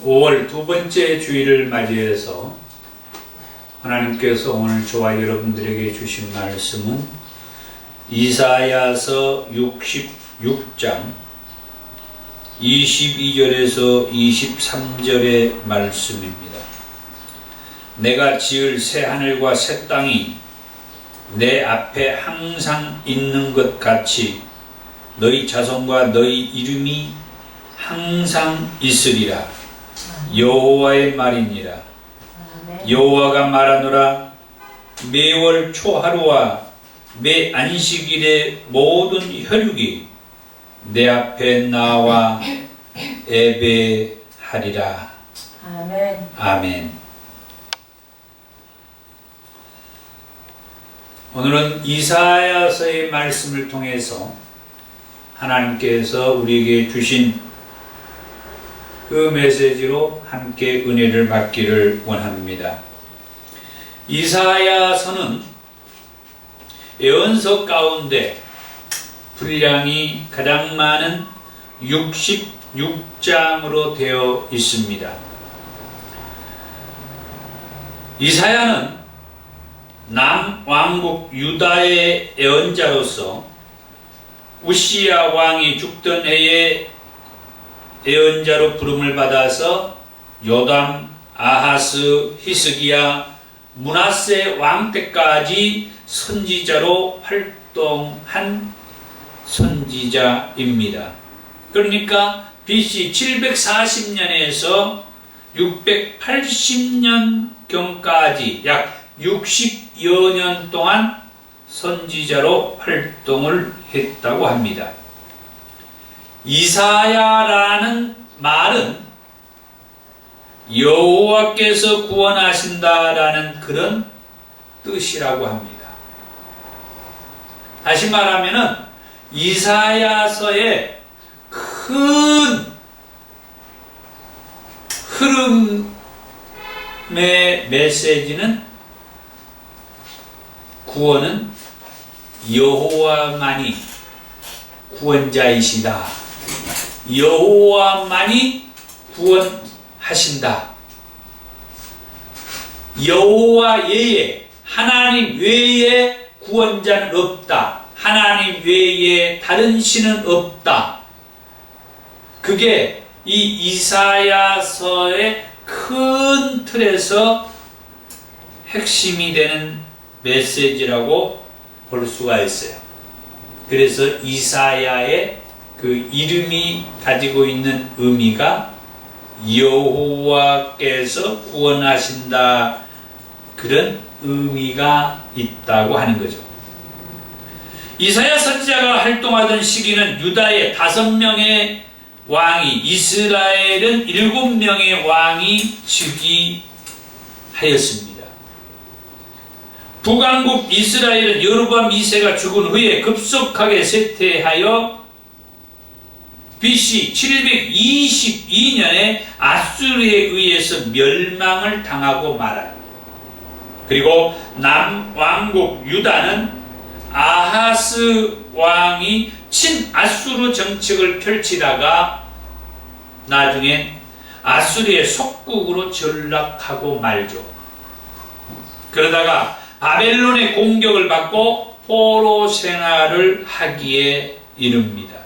5월 두 번째 주일을 맞이해서 하나님께서 오늘 저와 여러분들에게 주신 말씀은 이사야서 66장 22절에서 23절의 말씀입니다. 내가 지을 새 하늘과 새 땅이 내 앞에 항상 있는 것 같이 너희 자손과 너희 이름이 항상 있으리라. 여호와의 말이니라. 여호와가 말하노라. 매월 초하루와 매 안식일의 모든 혈육이 내 앞에 나와 예배하리라. 아멘. 아멘. 오늘은 이사야서의 말씀을 통해서 하나님께서 우리에게 주신 그 메시지로 함께 은혜를 받기를 원합니다. 이사야서는 예언서 가운데 분량이 가장 많은 66장으로 되어 있습니다. 이사야는 남왕국 유다의 예언자로서 우시야 왕이 죽던 해에 예언자로 부름을 받아서 요담, 아하스, 히스기야, 므낫세 왕 때까지 선지자로 활동한 선지자입니다. 그러니까 BC 740년에서 680년경까지 약 60여 년 동안 선지자로 활동을 했다고 합니다. 이사야라는 말은 여호와께서 구원하신다라는 그런 뜻이라고 합니다. 다시 말하면은 이사야서의 큰 흐름의 메시지는 구원은 여호와만이 구원자이시다. 여호와만이 구원하신다. 여호와 외에, 하나님 외에 구원자는 없다. 하나님 외에 다른 신은 없다. 그게 이 이사야서의 큰 틀에서 핵심이 되는 메시지라고 볼 수가 있어요. 그래서 이사야의 그 이름이 가지고 있는 의미가 여호와께서 구원하신다, 그런 의미가 있다고 하는 거죠. 이사야 선지자가 활동하던 시기는 유다의 5명의 왕이, 이스라엘은 7명의 왕이 즉위하였습니다. 북왕국 이스라엘은 여로보암 2세가 죽은 후에 급속하게 쇠퇴하여 BC 722년에 아수르에 의해서 멸망을 당하고 말합니다. 그리고 남왕국 유다는 아하스 왕이 친아수르 정책을 펼치다가 나중엔 아수르의 속국으로 전락하고 말죠. 그러다가 바벨론의 공격을 받고 포로 생활을 하기에 이릅니다.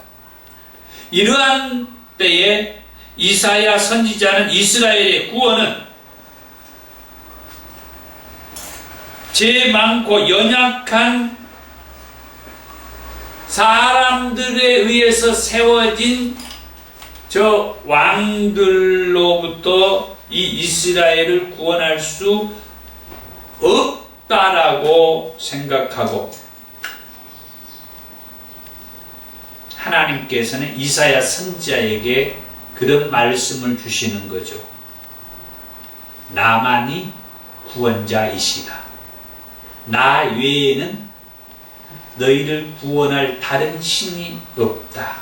이러한 때에 이사야 선지자는 이스라엘의 구원은 죄 많고 연약한 사람들에 의해서 세워진 저 왕들로부터 이 이스라엘을 구원할 수 없다라고 생각하고, 하나님께서는 이사야 선지자에게 그런 말씀을 주시는 거죠. 나만이 구원자이시다. 나 외에는 너희를 구원할 다른 신이 없다.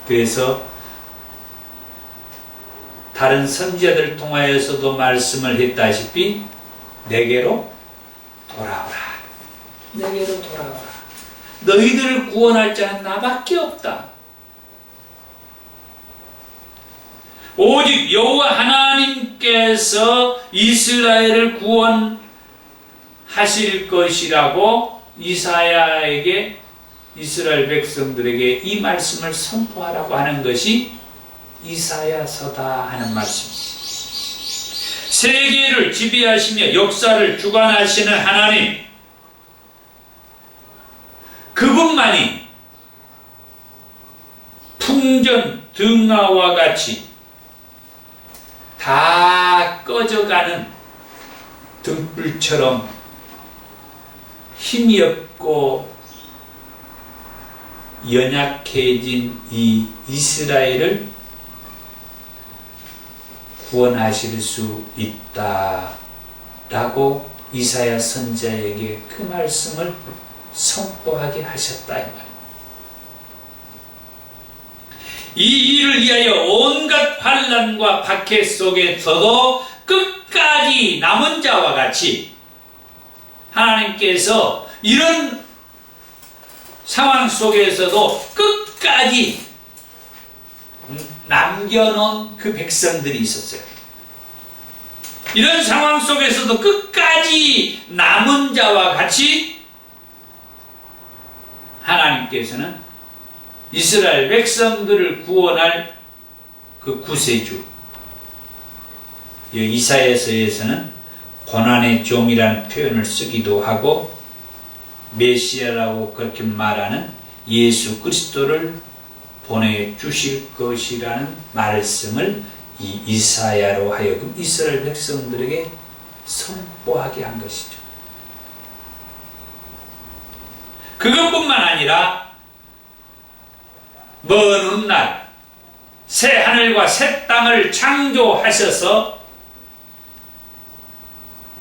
그래서 다른 선지자들 통하여서도 말씀을 했다시피 내게로 돌아오라. 내게로 돌아오라. 너희들을 구원할 자는 나밖에 없다. 오직 여호와 하나님께서 이스라엘을 구원하실 것이라고 이사야에게, 이스라엘 백성들에게 이 말씀을 선포하라고 하는 것이 이사야서다 하는 말씀입니다. 세계를 지배하시며 역사를 주관하시는 하나님, 그분만이 풍전 등화와 같이 다 꺼져가는 등불처럼 힘이 없고 연약해진 이 이스라엘을 구원하실 수 있다라고 이사야 선지자에게 그 말씀을 선포하게 하셨다 이 말입니다. 이 일을 위하여 온갖 환난과 박해 속에서도 끝까지 남은 자와 같이 하나님께서 이런 상황 속에서도 끝까지 남겨놓은 그 백성들이 있었어요. 이런 상황 속에서도 끝까지 남은 자와 같이 하나님께서는 이스라엘 백성들을 구원할 그 구세주, 이사야서에서는 고난의 종이라는 표현을 쓰기도 하고 메시아라고 그렇게 말하는 예수 그리스도를 보내주실 것이라는 말씀을 이 이사야로 하여금 이스라엘 백성들에게 선포하게 한 것이죠. 그것뿐만 아니라 먼 훗날 새 하늘과 새 땅을 창조하셔서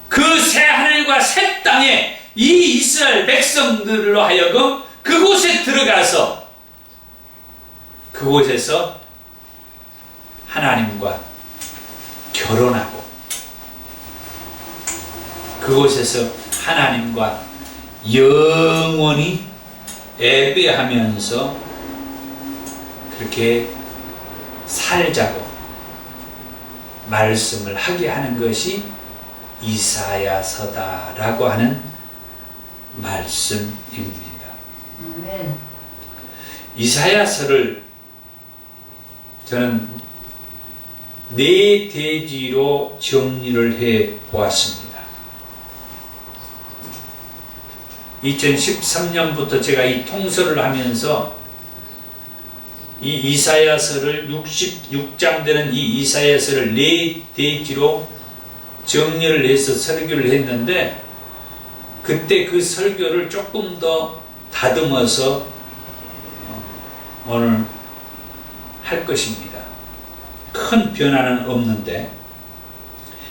그 새 하늘과 새 땅에 이 이스라엘 백성들로 하여금 그곳에 들어가서 그곳에서 하나님과 결혼하고 그곳에서 하나님과 영원히 예배하면서 그렇게 살자고 말씀을 하게 하는 것이 이사야서다라고 하는 말씀입니다. 아멘. 이사야서를 저는 네 대지로 정리를 해 보았습니다. 2013년부터 제가 이 통설을 하면서 이 이사야서를 66장 되는 이 이사야서를 네 대지로 정리를 해서 설교를 했는데 그때 그 설교를 조금 더 다듬어서 오늘 할 것입니다. 큰 변화는 없는데,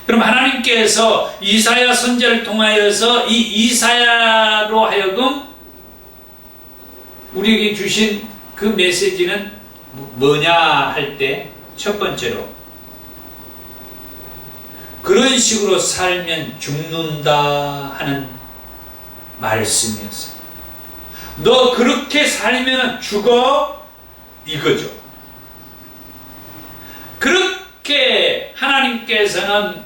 그럼 하나님께서 이사야 선지자를 통하여서 이 이사야로 하여금 우리에게 주신 그 메시지는 뭐냐 할 때 첫 번째로 그런 식으로 살면 죽는다 하는 말씀이었어요. 너 그렇게 살면 죽어, 이거죠. 그렇게 하나님께서는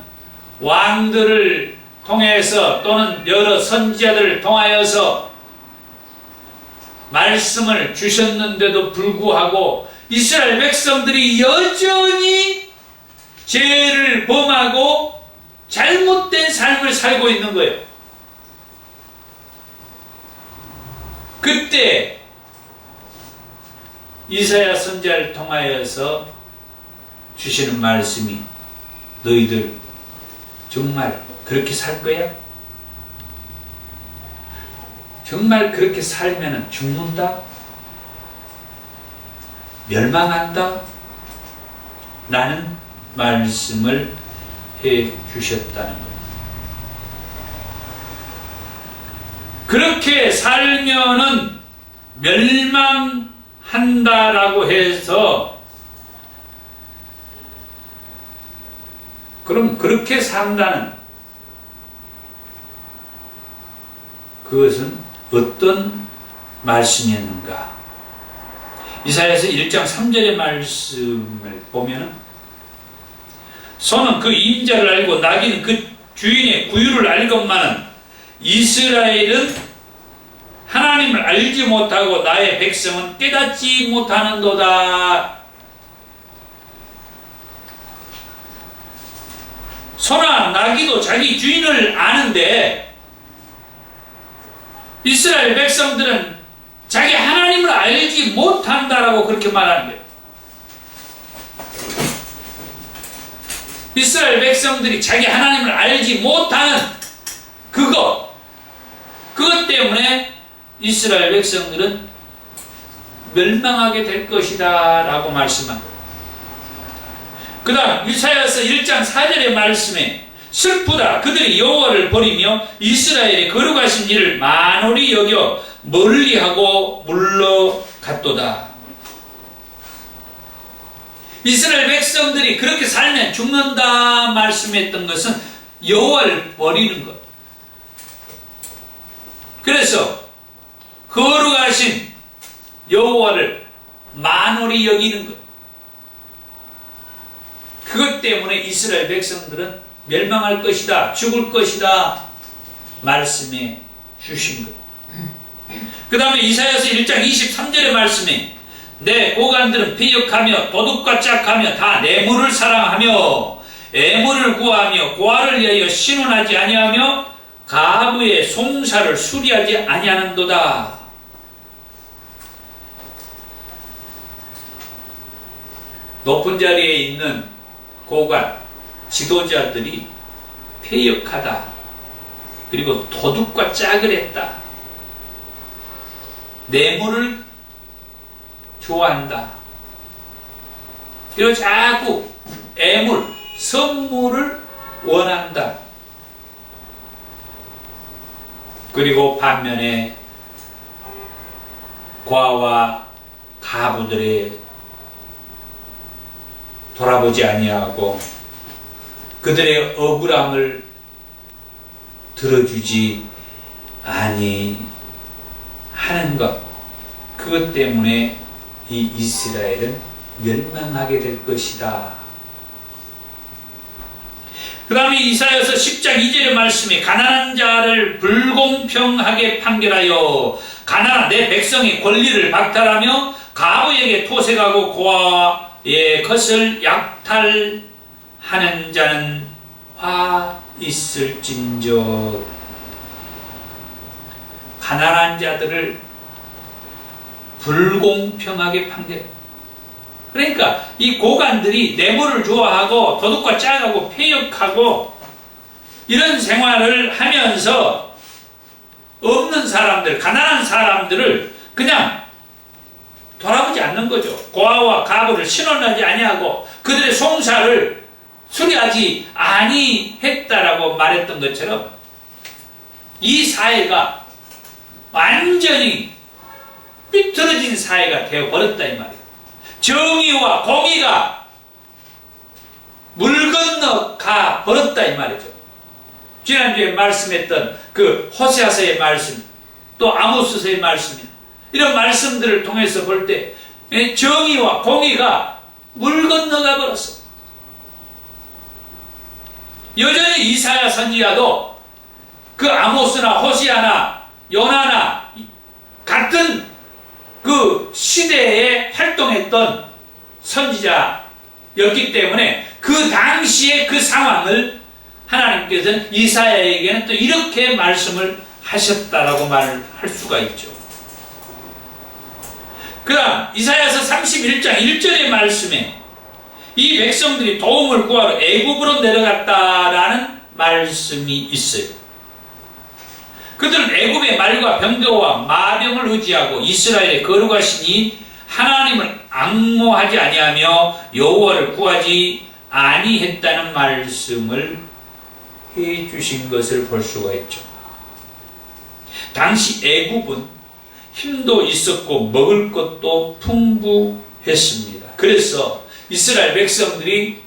왕들을 통해서 또는 여러 선지자들을 통하여서 말씀을 주셨는데도 불구하고 이스라엘 백성들이 여전히 죄를 범하고 잘못된 삶을 살고 있는 거예요. 그때 이사야 선지자를 통하여서 주시는 말씀이 너희들 정말 그렇게 살 거야? 정말 그렇게 살면 죽는다? 멸망한다? 라는 말씀을 해 주셨다는 거예요. 그렇게 살면은 멸망한다라고 해서 그럼 그렇게 산다는 그것은 어떤 말씀이었는가? 이사야서 1장 3절의 말씀을 보면 소는 그 임자를 알고 나귀는 그 주인의 구유를 알건만은 이스라엘은 하나님을 알지 못하고 나의 백성은 깨닫지 못하는도다. 소나 나귀도 자기 주인을 아는데 이스라엘 백성들은 자기 하나님을 알지 못한다라고 그렇게 말하는 거예요. 이스라엘 백성들이 자기 하나님을 알지 못하는 그것 때문에 이스라엘 백성들은 멸망하게 될 것이다 라고 말씀합니다. 그 다음 이사야서 1장 4절의 말씀에 슬프다 그들이 여호와를 버리며 이스라엘의 거룩하신 일을 만홀히 여겨 멀리하고 물러갔도다. 이스라엘 백성들이 그렇게 살면 죽는다 말씀했던 것은 여호와를 버리는 것. 그래서 거룩하신 여호와를 만홀히 여기는 것. 그것 때문에 이스라엘 백성들은 멸망할 것이다, 죽을 것이다 말씀해 주신 것. 그 다음에 이사야서 1장 23절의 말씀에 내 고관들은 피역하며 도둑과 짝하며 다 뇌물을 사랑하며 애물을 구하며 고아를 위하여 신원하지 아니하며 가부의 송사를 수리하지 아니하는도다. 높은 자리에 있는 고관, 지도자들이 패역하다. 그리고 도둑과 짝을 했다. 뇌물을 좋아한다. 그리고 자꾸 애물, 선물을 원한다. 그리고 반면에 고아와 가부들의 돌아보지 아니하고 그들의 억울함을 들어주지 아니하는 것, 그것 때문에 이 이스라엘은 멸망하게 될 것이다. 그 다음에 이사야서 10장 2절의 말씀에 가난한 자를 불공평하게 판결하여 가난한 내 백성의 권리를 박탈하며 가부에게 토색하고 고아의 것을 약탈하는 자는 화 있을진저. 가난한 자들을 불공평하게 판결. 그러니까 이 고관들이 뇌물을 좋아하고 도둑과 짝하고 패역하고 이런 생활을 하면서 없는 사람들, 가난한 사람들을 그냥 돌아보지 않는 거죠. 고아와 가부를 신원하지 아니하고 그들의 송사를 수리하지 아니했다라고 말했던 것처럼 이 사회가 완전히 삐뚤어진 사회가 되어버렸다 이 말이에요. 정의와 공의가 물 건너 가 버렸다 이 말이죠. 지난주에 말씀했던 그 호세아서의 말씀, 또 아모스서의 말씀, 이런 말씀들을 통해서 볼 때 정의와 공의가 물 건너가 버렸어. 여전히 이사야 선지자도 그 아모스나 호세아나 요나나 같은 그 시대에 활동했던 선지자였기 때문에 그 당시의 그 상황을 하나님께서는 이사야에게는 또 이렇게 말씀을 하셨다라고 말을 할 수가 있죠. 그 다음 이사야서 31장 1절의 말씀에 이 백성들이 도움을 구하러 애굽으로 내려갔다라는 말씀이 있어요. 그들은 애굽의 말과 병거와 마병을 의지하고 이스라엘의 거룩하신 이 하나님을 앙모하지 아니하며 여호와를 구하지 아니했다는 말씀을 해주신 것을 볼 수가 있죠. 당시 애굽은 힘도 있었고 먹을 것도 풍부했습니다. 그래서 이스라엘 백성들이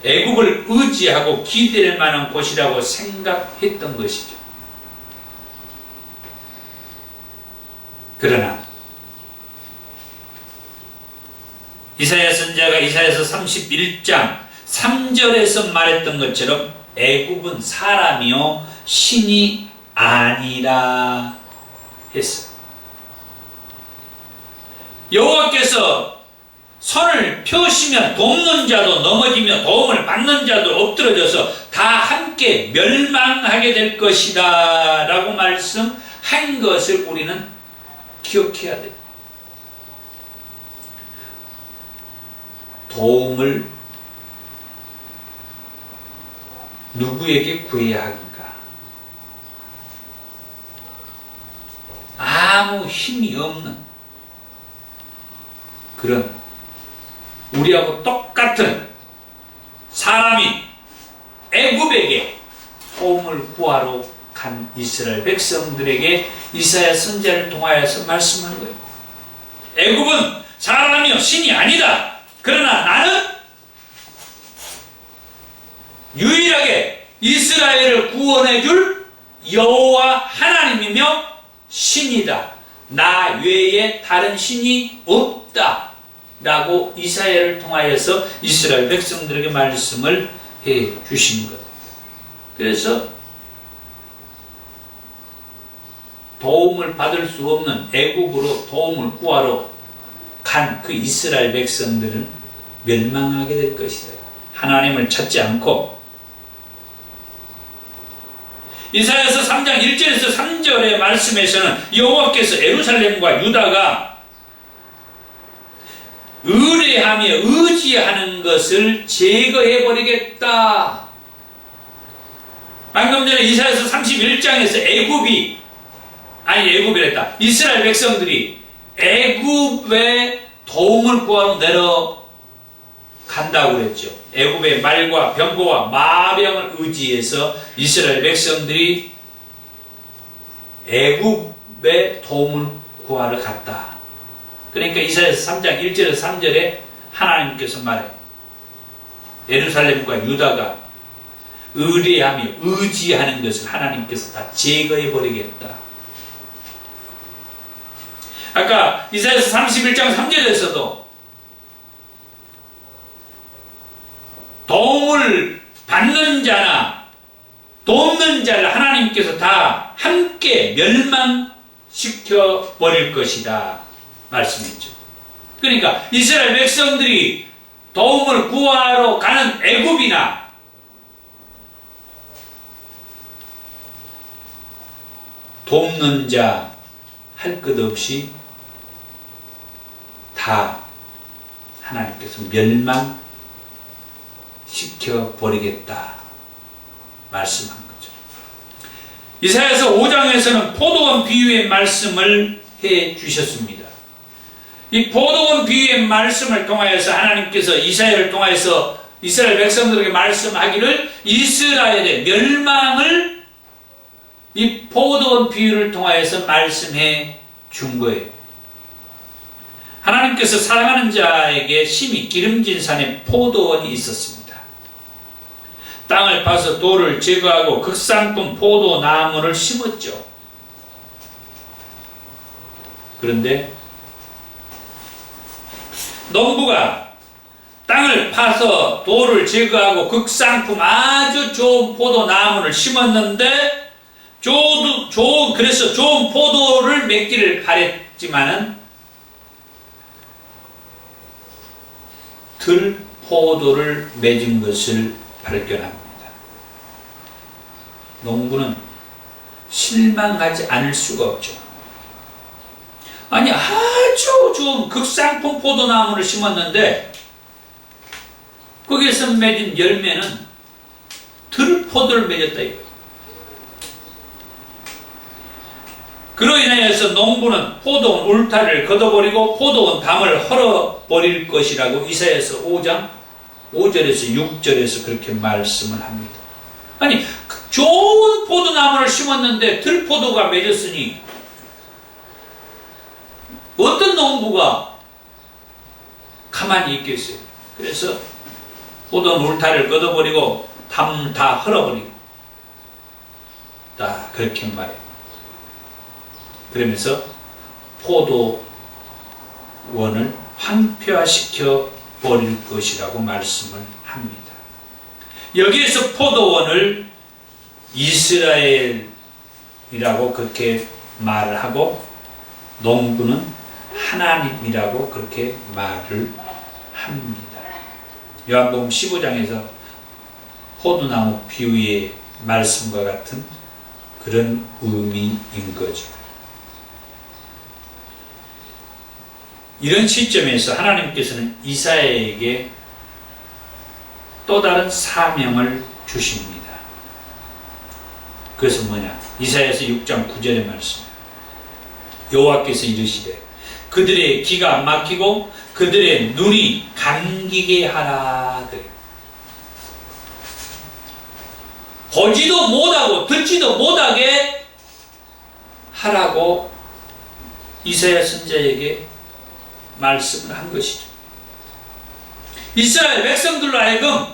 애굽을 의지하고 기댈 만한 곳이라고 생각했던 것이죠. 그러나 이사야 선지자가 이사야서 31장 3절에서 말했던 것처럼 애굽은 사람이요 신이 아니라 했어요. 여호와께서 손을 펴시면 돕는 자도 넘어지며 도움을 받는 자도 엎드러져서 다 함께 멸망하게 될 것이다 라고 말씀한 것을 우리는 기억해야 돼요. 도움을 누구에게 구해야 하는가? 아무 힘이 없는 그런 우리하고 똑같은 사람이 애굽에게 도움을 구하러 간 이스라엘 백성들에게 이사야 선지자를 통하여서 말씀하는 거예요. 애굽은 사람이요 신이 아니다. 그러나 나는 유일하게 이스라엘을 구원해 줄 여호와 하나님이며 신이다. 나 외에 다른 신이 없다. 라고 이사야를 통하여서 이스라엘 백성들에게 말씀을 해 주신 거예요. 그래서 도움을 받을 수 없는 애굽으로 도움을 구하러 간 그 이스라엘 백성들은 멸망하게 될 것이다. 하나님을 찾지 않고 이사야서 3장 1절에서 3절의 말씀에서는 여호와께서 예루살렘과 유다가 의뢰하며 의지하는 것을 제거해버리겠다. 방금 전에 이사야서 31장에서 애굽이랬다. 이스라엘 백성들이 애굽의 도움을 구하러 내려간다고 그랬죠. 애굽의 말과 병거와 마병을 의지해서 이스라엘 백성들이 애굽의 도움을 구하러 갔다. 그러니까 이사야서 3장 1절에서 3절에 하나님께서 말해 예루살렘과 유다가 의뢰하며 의지하는 것을 하나님께서 다 제거해버리겠다. 아까 이사야서 31장 3절에서도 도움을 받는 자나 돕는 자를 하나님께서 다 함께 멸망시켜 버릴 것이다 말씀했죠. 그러니까 이스라엘 백성들이 도움을 구하러 가는 애굽이나 돕는 자 할 것 없이 다 하나님께서 멸망시켜 버리겠다 말씀한 거죠. 이사야서 5장에서는 포도원 비유의 말씀을 해 주셨습니다. 이 포도원 비유의 말씀을 통하여서 하나님께서 이사야를 통하여서 이스라엘 백성들에게 말씀하기를 이스라엘의 멸망을 이 포도원 비유를 통하여서 말씀해 준 거예요. 하나님께서 사랑하는 자에게 심히 기름진 산에 포도원이 있었습니다. 땅을 파서 돌을 제거하고 극상품 포도나무를 심었죠. 그런데 농부가 땅을 파서 돌을 제거하고 극상품 아주 좋은 포도나무를 심었는데 그래서 좋은 포도를 맺기를 바랬지만은 들포도를 맺은 것을 발견합니다. 농부는 실망하지 않을 수가 없죠. 아니 아주 좋은 극상품 포도나무를 심었는데 거기에서 맺은 열매는 들포도를 맺었다 이거예요. 그로 인하여서 농부는 포도원 울타리를 걷어버리고 포도원 담을 헐어버릴 것이라고 이사야서 5장 5절에서 6절에서 그렇게 말씀을 합니다. 아니 좋은 포도나무를 심었는데 들포도가 맺었으니 어떤 농부가 가만히 있겠어요. 그래서 포도원 울타리를 걷어버리고 담 다 헐어버리고 다 그렇게 말해요. 그러면서 포도원을 황폐화시켜 버릴 것이라고 말씀을 합니다. 여기에서 포도원을 이스라엘이라고 그렇게 말을 하고 농부는 하나님이라고 그렇게 말을 합니다. 요한복음 15장에서 포도나무 비유의 말씀과 같은 그런 의미인 거죠. 이런 시점에서 하나님께서는 이사야에게 또 다른 사명을 주십니다. 그것은 뭐냐? 이사야서 6장 9절의 말씀. 여호와께서 이르시되 그들의 귀가 막히고 그들의 눈이 감기게 하라. 보지도 못하고 듣지도 못하게 하라고 이사야 선지자에게 말씀을 한 것이죠. 이스라엘 백성들로 하여금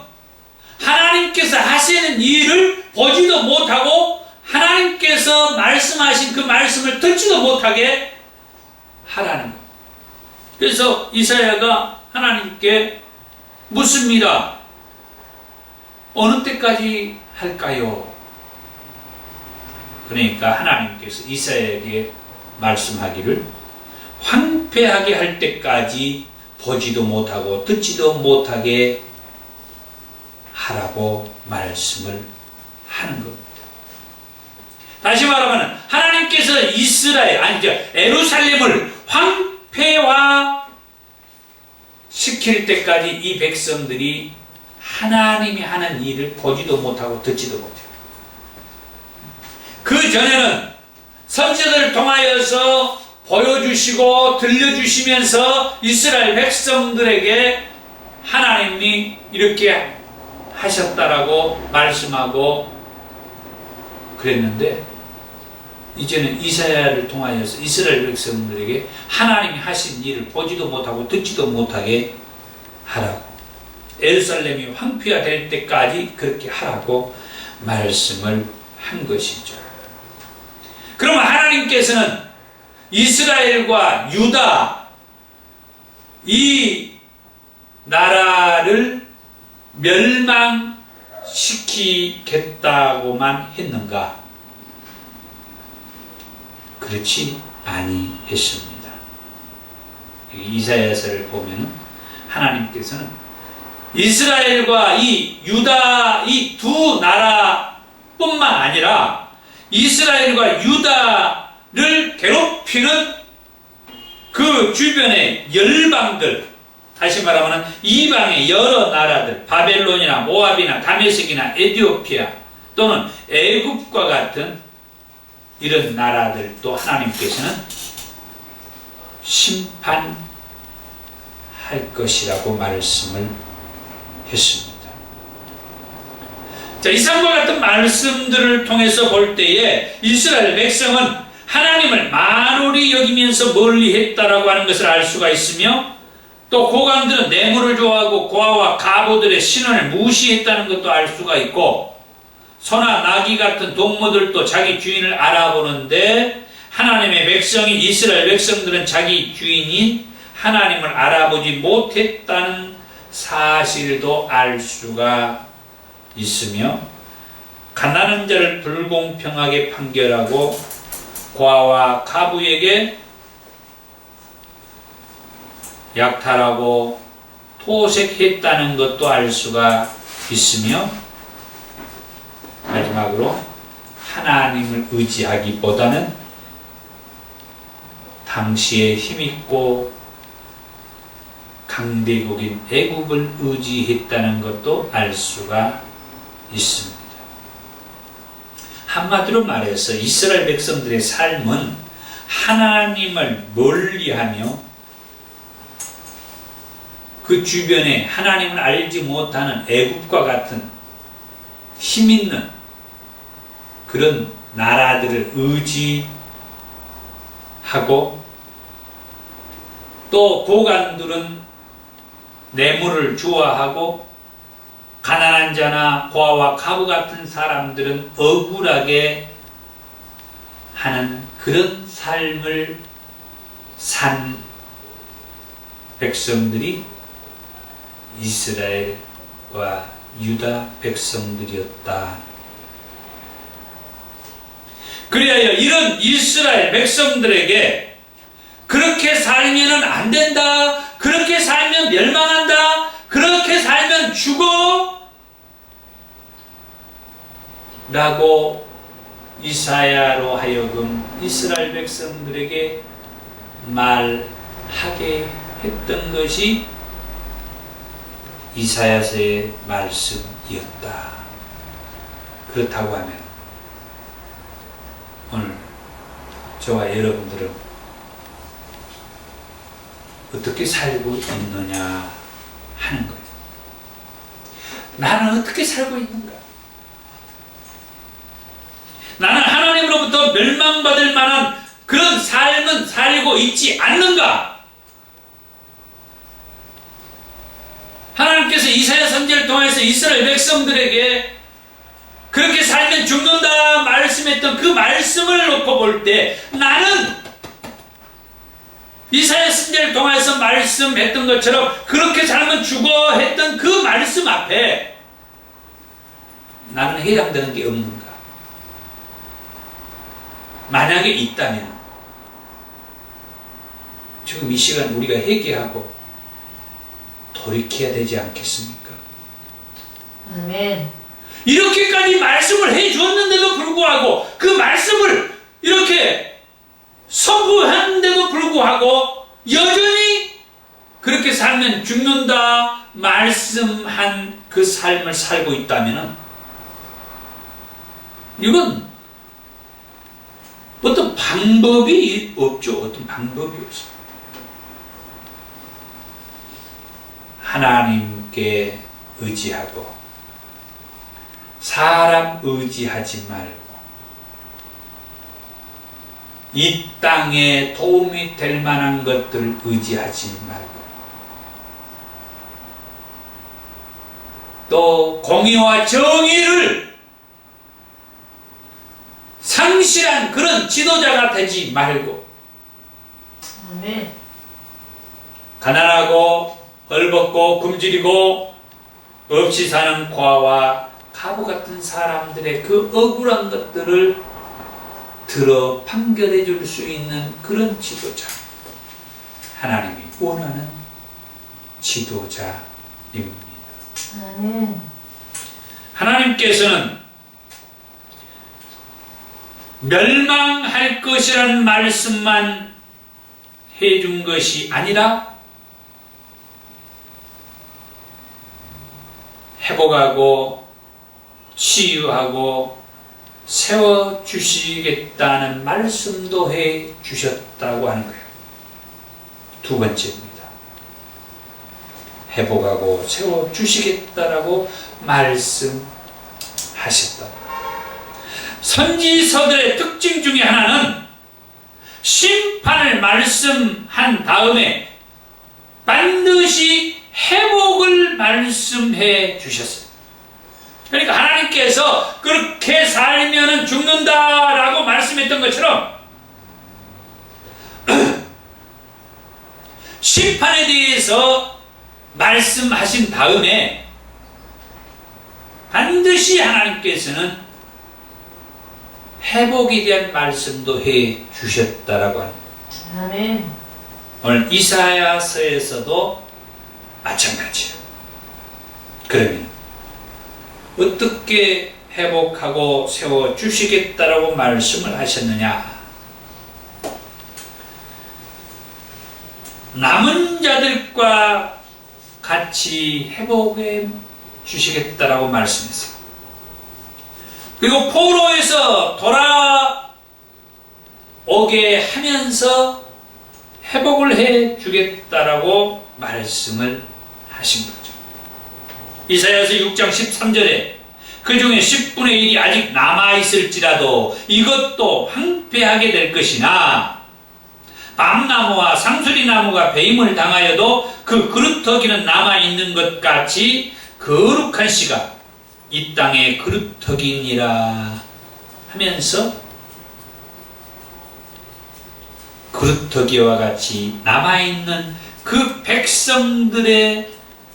하나님께서 하시는 일을 보지도 못하고 하나님께서 말씀하신 그 말씀을 듣지도 못하게 하라는 것. 그래서 이사야가 하나님께 묻습니다. 어느 때까지 할까요? 그러니까 하나님께서 이사야에게 말씀하기를 황폐하게 할 때까지 보지도 못하고 듣지도 못하게 하라고 말씀을 하는 겁니다. 다시 말하면 하나님께서 예루살렘을 황폐화 시킬 때까지 이 백성들이 하나님이 하는 일을 보지도 못하고 듣지도 못해요. 그 전에는 선지자들을 통하여서 보여주시고 들려주시면서 이스라엘 백성들에게 하나님이 이렇게 하셨다라고 말씀하고 그랬는데, 이제는 이사야를 통하여서 이스라엘 백성들에게 하나님이 하신 일을 보지도 못하고 듣지도 못하게 하라고, 예루살렘이 황폐화될 때까지 그렇게 하라고 말씀을 한 것이죠. 그러면 하나님께서는 이스라엘과 유다 이 나라를 멸망시키겠다고만 했는가? 그렇지 아니했습니다. 이사야서를 보면 하나님께서는 이스라엘과 이 유다 이 두 나라뿐만 아니라 이스라엘과 유다를 괴롭히는 그 주변의 열방들, 다시 말하면 이방의 여러 나라들, 바벨론이나 모압이나 다메섹이나 에티오피아 또는 애굽과 같은 이런 나라들도 하나님께서는 심판할 것이라고 말씀을 했습니다. 자, 이상과 같은 말씀들을 통해서 볼 때에 이스라엘 백성은 하나님을 만홀히 여기면서 멀리 했다라고 하는 것을 알 수가 있으며, 또 고관들은 뇌물을 좋아하고 고아와 가보들의 신원을 무시했다는 것도 알 수가 있고, 소나 나귀 같은 동물들도 자기 주인을 알아보는데 하나님의 백성인 이스라엘 백성들은 자기 주인인 하나님을 알아보지 못했다는 사실도 알 수가 있으며, 가난한 자를 불공평하게 판결하고 고아와 가부에게 약탈하고 토색했다는 것도 알 수가 있으며, 마지막으로 하나님을 의지하기보다는 당시에 힘있고 강대국인 애국을 의지했다는 것도 알 수가 있습니다. 한마디로 말해서 이스라엘 백성들의 삶은 하나님을 멀리하며 그 주변에 하나님을 알지 못하는 애국과 같은 힘있는 그런 나라들을 의지하고, 또 고관들은 뇌물을 좋아하고 가난한 자나 고아와 가부 같은 사람들은 억울하게 하는 그런 삶을 산 백성들이 이스라엘과 유다 백성들이었다. 그리하여 이런 이스라엘 백성들에게 그렇게 살면은 안 된다, 그렇게 살면 멸망한다, 그렇게 살면 죽어 라고 이사야로 하여금 이스라엘 백성들에게 말하게 했던 것이 이사야서의 말씀이었다. 그렇다고 하면 오늘 저와 여러분들은 어떻게 살고 있느냐 하는 거예요. 나는 어떻게 살고 있는가? 나는 하나님으로부터 멸망받을 만한 그런 삶은 살고 있지 않는가? 하나님께서 이사야 선지자를 통해서 이스라엘 백성들에게 그렇게 살면 죽는다 말씀했던 그 말씀을 놓고 볼 때 나는 이사야 선지자를 통해서 말씀했던 것처럼 그렇게 살면 죽어 했던 그 말씀 앞에 나는 해당되는 게 없는가? 만약에 있다면 지금 이 시간 우리가 회개하고 돌이켜야 되지 않겠습니까? 아멘. 이렇게까지 말씀을 해 주었는데도 불구하고 그 말씀을 이렇게 선포했는데도 불구하고 여전히 그렇게 살면 죽는다 말씀한 그 삶을 살고 있다면 이건 어떤 방법이 없죠. 어떤 방법이 없어요. 하나님께 의지하고 사람 의지하지 말고 이 땅에 도움이 될 만한 것들 의지하지 말고 또 공의와 정의를 상실한 그런 지도자가 되지 말고 아멘. 가난하고 얼벗고 굶주리고 없이 사는 고아와 가부 같은 사람들의 그 억울한 것들을 들어 판결해 줄 수 있는 그런 지도자, 하나님이 원하는 지도자입니다. 아멘. 하나님께서는 멸망할 것이라는 말씀만 해준 것이 아니라 회복하고 치유하고 세워주시겠다는 말씀도 해 주셨다고 하는 거예요. 두 번째입니다. 회복하고 세워주시겠다라고 말씀하셨다. 선지서들의 특징 중에 하나는 심판을 말씀한 다음에 반드시 회복을 말씀해 주셨어요. 그러니까 하나님께서 그렇게 살면은 죽는다라고 말씀했던 것처럼 심판에 대해서 말씀하신 다음에 반드시 하나님께서는 회복에 대한 말씀도 해 주셨다라고 합니다. 아멘. 오늘 이사야서에서도 마찬가지예요. 그러면 어떻게 회복하고 세워주시겠다라고 말씀을 하셨느냐? 남은 자들과 같이 회복해 주시겠다라고 말씀했어요. 그리고 포로에서 돌아오게 하면서 회복을 해 주겠다라고 말씀을 하신 거죠. 이사야서 6장 13절에 그 중에 10분의 1이 아직 남아있을지라도 이것도 황폐하게 될 것이나 밤나무와 상수리나무가 배임을 당하여도 그 그루터기는 남아있는 것 같이 거룩한 씨가 이 땅의 그루터기니라 하면서 그루터기와 같이 남아있는 그 백성들의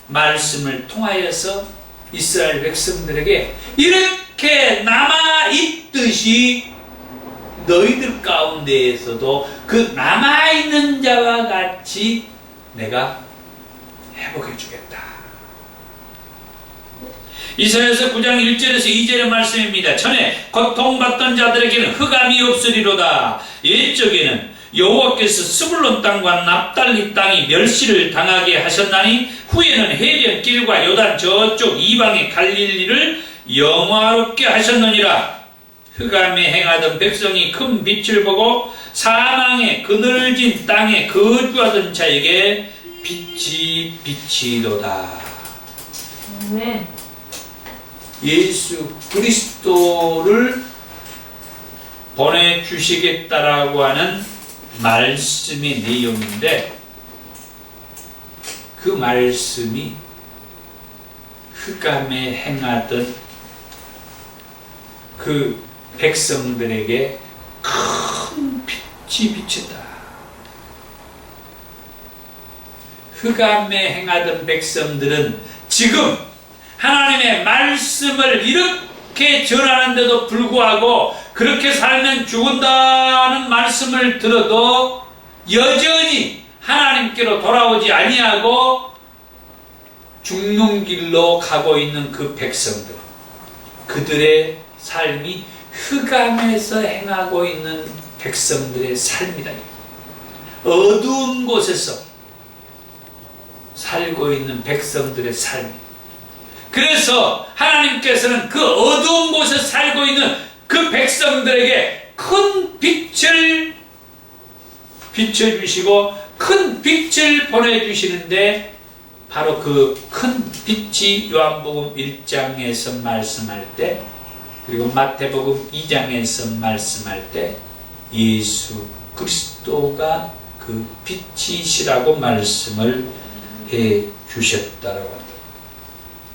말씀을 통하여서 이스라엘 백성들에게 이렇게 남아있듯이 너희들 가운데에서도 그 남아있는 자와 같이 내가 회복해 주겠다. 이사야서 9장 1절에서 2절의 말씀입니다. 전에 고통받던 자들에게는 흑암이 없으리로다. 옛적에는 여호와께서 스불론 땅과 납달리 땅이 멸시를 당하게 하셨나니 후에는 해변길과 요단 저쪽 이방의 갈릴리를 영화롭게 하셨느니라. 흑암에 행하던 백성이 큰 빛을 보고 사망의 그늘진 땅에 거주하던 자에게 빛이 비치도다. 아멘. 예수 그리스도를 보내주시겠다라고 하는 말씀의 내용인데, 그 말씀이 흑암에 행하던 그 백성들에게 큰 빛이 비친다. 흑암에 행하던 백성들은 지금 하나님의 말씀을 이렇게 전하는데도 불구하고 그렇게 살면 죽는다는 말씀을 들어도 여전히 하나님께로 돌아오지 아니하고 죽는 길로 가고 있는 그 백성들, 그들의 삶이 흑암에서 행하고 있는 백성들의 삶이다. 어두운 곳에서 살고 있는 백성들의 삶. 그래서 하나님께서는 그 어두운 곳에 살고 있는 그 백성들에게 큰 빛을 비춰주시고 큰 빛을 보내주시는데, 바로 그 큰 빛이 요한복음 1장에서 말씀할 때, 그리고 마태복음 2장에서 말씀할 때 예수 그리스도가 그 빛이시라고 말씀을 해 주셨다라고 합니다.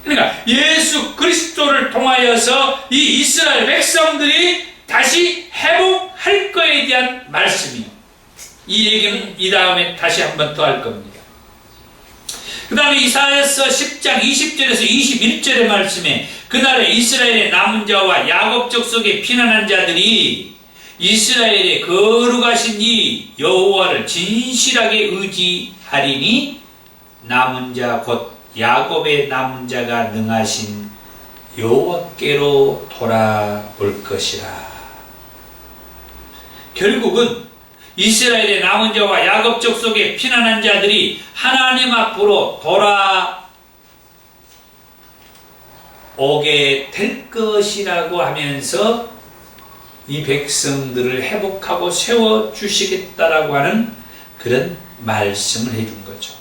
그러니까 예수 그리스도를 통하여서 이 이스라엘 백성들이 다시 회복할 거에 대한 말씀이에요. 이 얘기는 이 다음에 다시 한 번 더 할 겁니다. 그 다음에 이사야서 10장 20절에서 21절의 말씀에 그날에 이스라엘의 남은 자와 야곱 족속에 피난한 자들이 이스라엘의 거룩하신 이 여호와를 진실하게 의지하리니 남은 자 곧 야곱의 남은 자가 능하신 여호와께로 돌아올 것이라. 결국은 이스라엘의 남은 자와 야곱 족속에 피난한 자들이 하나님 앞으로 돌아오게 될 것이라고 하면서 이 백성들을 회복하고 세워주시겠다라고 하는 그런 말씀을 해준 거죠.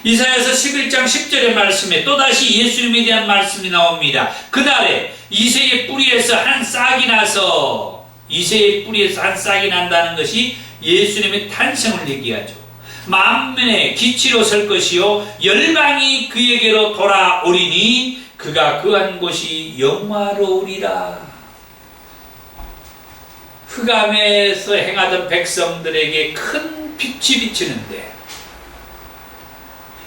이사야서 11장 10절의 말씀에 또다시 예수님에 대한 말씀이 나옵니다. 그날에 이새의 뿌리에서 한 싹이 나서, 이새의 뿌리에서 한 싹이 난다는 것이 예수님의 탄생을 얘기하죠. 만민의 기치로 설 것이요 열방이 그에게로 돌아오리니 그가 거한 곳이 영화로우리라. 흑암에서 행하던 백성들에게 큰 빛이 비치는데,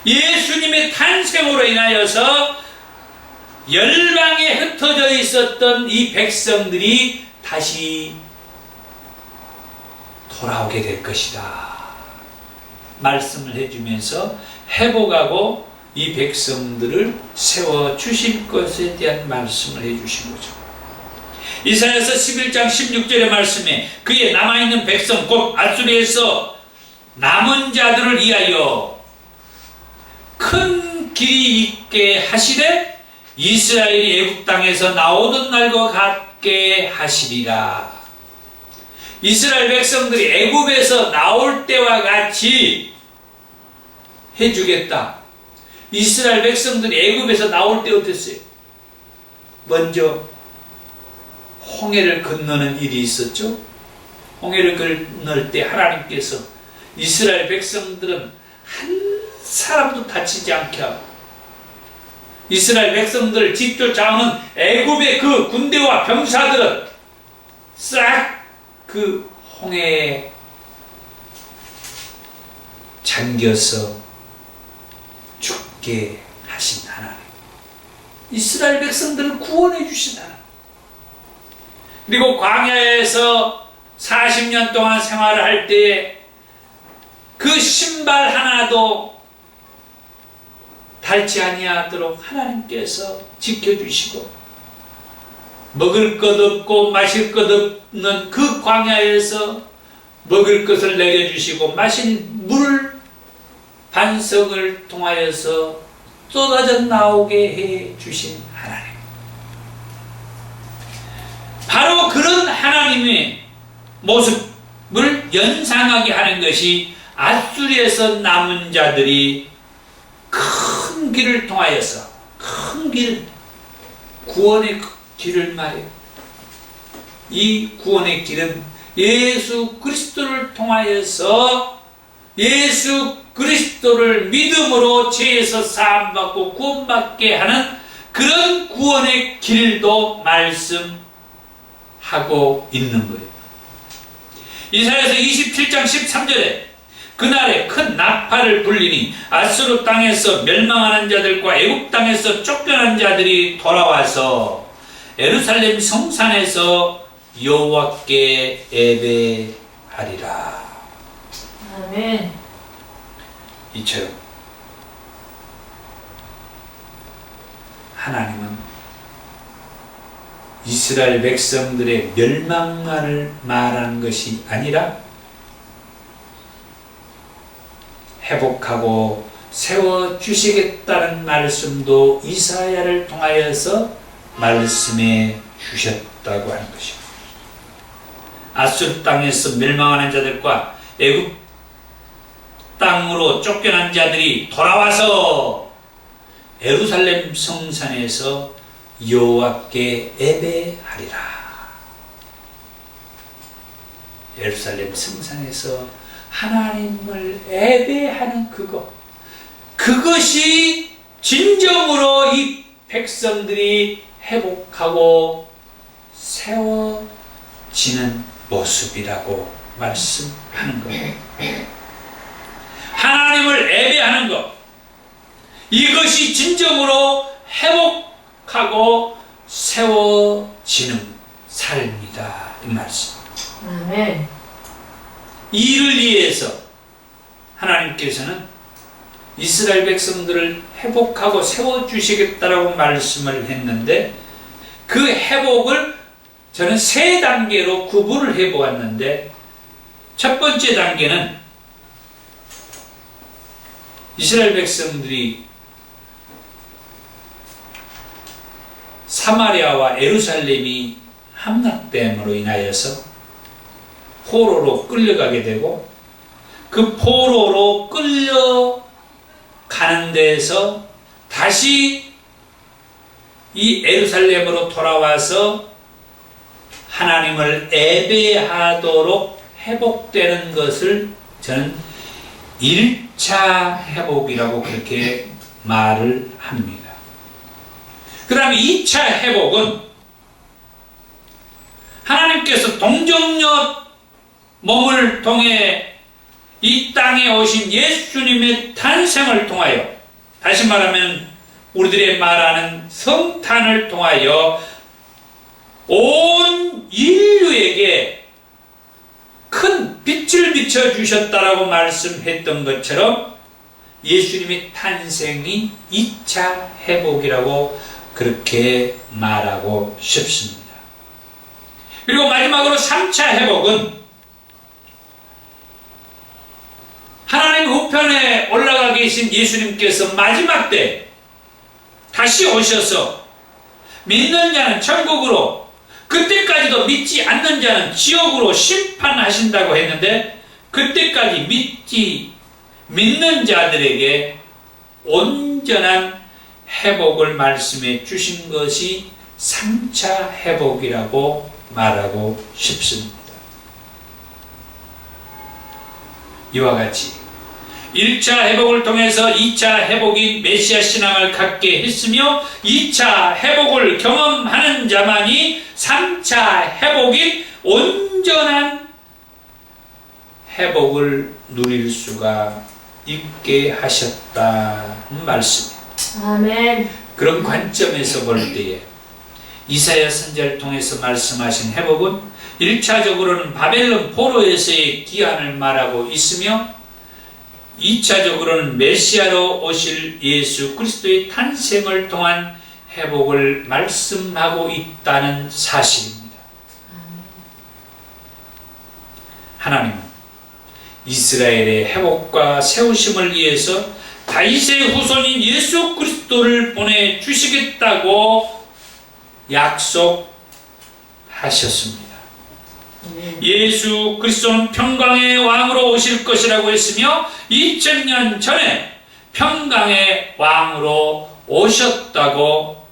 예수님의 탄생으로 인하여서 열방에 흩어져 있었던 이 백성들이 다시 돌아오게 될 것이다 말씀을 해주면서 회복하고 이 백성들을 세워주실 것에 대한 말씀을 해주신 거죠. 이사야서 11장 16절의 말씀에 그의 남아있는 백성 곧 아수리에서 남은 자들을 위하여 큰 길이 있게 하시되 이스라엘이 애굽 땅에서 나오던 날과 같게 하시리라. 이스라엘 백성들이 애굽에서 나올 때와 같이 해주겠다. 이스라엘 백성들이 애굽에서 나올 때 어땠어요? 먼저 홍해를 건너는 일이 있었죠. 홍해를 건널 때 하나님께서 이스라엘 백성들은 한 사람도 다치지 않게 하고, 이스라엘 백성들을 뒤쫓아오는 애굽의 그 군대와 병사들은 싹 그 홍해에 잠겨서 죽게 하신 하나님. 이스라엘 백성들을 구원해 주신 하나님. 그리고 광야에서 40년 동안 생활을 할 때에 그 신발 하나도 닳지 아니하도록 하나님께서 지켜주시고, 먹을 것 없고 마실 것 없는 그 광야에서 먹을 것을 내려주시고 마실 물을 반석을 통하여서 쏟아져 나오게 해 주신 하나님. 바로 그런 하나님의 모습을 연상하게 하는 것이 앗수리에서 남은 자들이 큰 길을 통하여서, 큰 길, 구원의 길을 말해요. 이 구원의 길은 예수 그리스도를 통하여서 예수 그리스도를 믿음으로 죄에서 사함받고 구원받게 하는 그런 구원의 길도 말씀하고 있는 거예요. 이사야서 27장 13절에 그날에 큰 나팔을 불리니 아수르 땅에서 멸망하는 자들과 애굽 땅에서 쫓겨난 자들이 돌아와서 예루살렘 성산에서 여호와께 예배하리라. 아멘. 이처럼 하나님은 이스라엘 백성들의 멸망만을 말한 것이 아니라 회복하고 세워주시겠다는 말씀도 이사야를 통하여서 말씀해 주셨다고 하는 것입니다. 아수르 땅에서 멸망하는 자들과 애굽 땅으로 쫓겨난 자들이 돌아와서 예루살렘 성산에서 여호와께 예배하리라. 예루살렘 성산에서 하나님을 예배하는 그것이 진정으로 이 백성들이 회복하고 세워지는 모습이라고 말씀하는 거예요. 하나님을 예배하는 것, 이것이 진정으로 회복하고 세워지는 삶이다, 이 말씀. 아멘. 이를 위해서 하나님께서는 이스라엘 백성들을 회복하고 세워주시겠다라고 말씀을 했는데, 그 회복을 저는 세 단계로 구분을 해보았는데, 첫 번째 단계는 이스라엘 백성들이 사마리아와 예루살렘이 함락됨으로 인하여서 포로로 끌려가게 되고, 그 포로로 끌려가는 데에서 다시 이 예루살렘으로 돌아와서 하나님을 예배하도록 회복되는 것을 저는 1차 회복이라고 그렇게 말을 합니다. 그 다음에 2차 회복은 하나님께서 동정녀 몸을 통해 이 땅에 오신 예수님의 탄생을 통하여, 다시 말하면 우리들의 말하는 성탄을 통하여 온 인류에게 큰 빛을 비춰주셨다라고 말씀했던 것처럼 예수님의 탄생이 2차 회복이라고 그렇게 말하고 싶습니다. 그리고 마지막으로 3차 회복은 하나님 우편에 올라가 계신 예수님께서 마지막 때 다시 오셔서 믿는 자는 천국으로, 그때까지도 믿지 않는 자는 지옥으로 심판하신다고 했는데, 그때까지 믿는 자들에게 온전한 회복을 말씀해 주신 것이 3차 회복이라고 말하고 싶습니다. 이와 같이 1차 회복을 통해서 2차 회복인 메시아 신앙을 갖게 했으며, 2차 회복을 경험하는 자만이 3차 회복인 온전한 회복을 누릴 수가 있게 하셨다는 말씀입니다. 아멘. 그런 관점에서 볼 때에 이사야 선지자를 통해서 말씀하신 회복은 1차적으로는 바벨론 포로에서의 기한을 말하고 있으며 2차적으로는 메시아로 오실 예수 그리스도의 탄생을 통한 회복을 말씀하고 있다는 사실입니다. 하나님은 이스라엘의 회복과 세우심을 위해서 다윗의 후손인 예수 그리스도를 보내주시겠다고 약속하셨습니다. 예수 그리스도는 평강의 왕으로 오실 것이라고 했으며 2000년 전에 평강의 왕으로 오셨다고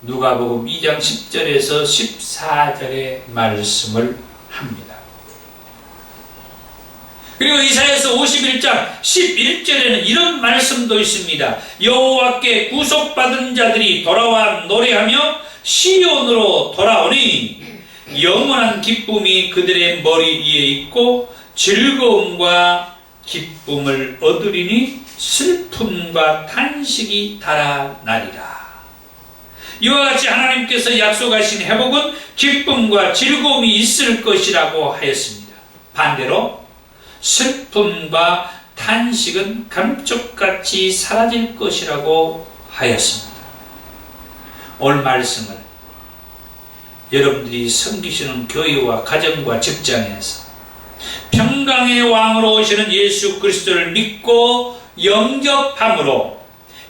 누가복음 2장 10절에서 14절의 말씀을 합니다. 그리고 이사야서 51장 11절에는 이런 말씀도 있습니다. 여호와께 구속받은 자들이 돌아와 노래하며 시온으로 돌아오니 영원한 기쁨이 그들의 머리 위에 있고 즐거움과 기쁨을 얻으리니 슬픔과 탄식이 달아나리라. 이와 같이 하나님께서 약속하신 회복은 기쁨과 즐거움이 있을 것이라고 하였습니다. 반대로 슬픔과 탄식은 감쪽같이 사라질 것이라고 하였습니다. 오늘 말씀을 여러분들이 섬기시는 교회와 가정과 직장에서 평강의 왕으로 오시는 예수 그리스도를 믿고 영접함으로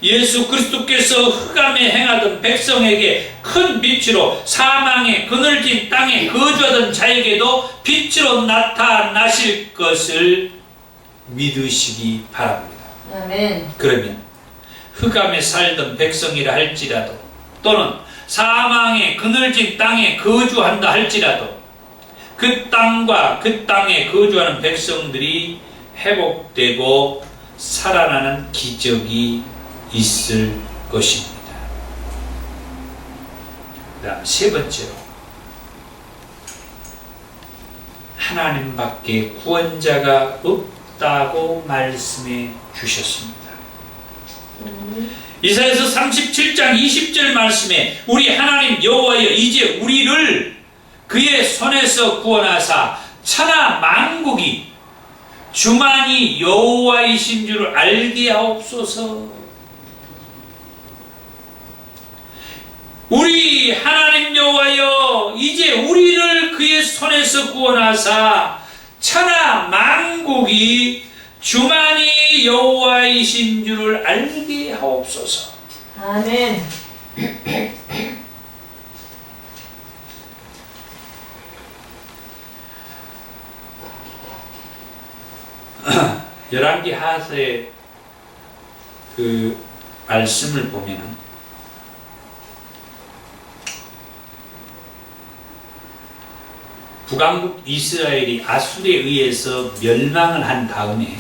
예수 그리스도께서 흑암에 행하던 백성에게 큰 빛으로 사망의 그늘진 땅에 거주하던 자에게도 빛으로 나타나실 것을 믿으시기 바랍니다. 아멘. 그러면 흑암에 살던 백성이라 할지라도 또는 사망의 그늘진 땅에 거주한다 할지라도 그 땅과 그 땅에 거주하는 백성들이 회복되고 살아나는 기적이 있을 것입니다. 그 다음 세 번째로 하나님밖에 구원자가 없다고 말씀해 주셨습니다. 이사야서 37장 20절 말씀에 우리 하나님 여호와여 이제 우리를 그의 손에서 구원하사 천하 만국이 주만이 여호와이신 줄 알게 하옵소서. 우리 하나님 여호와여 이제 우리를 그의 손에서 구원하사 천하 만국이 주만이 여호와이신 줄을 알게 하옵소서. 아멘. 열왕기 하서의 그 말씀을 보면은 북왕국 이스라엘이 아술에 의해서 멸망을 한 다음에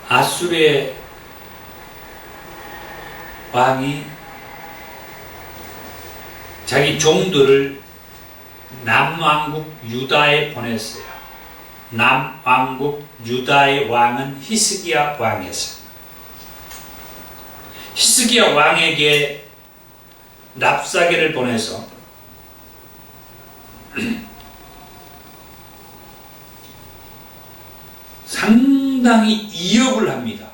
아술의 왕이 자기 종들을 남왕국 유다에 보냈어요. 남왕국 유다의 왕은 히스기야 왕이었어요. 히스기야 왕에게 납사계를 보내서 상당히 이역을 합니다.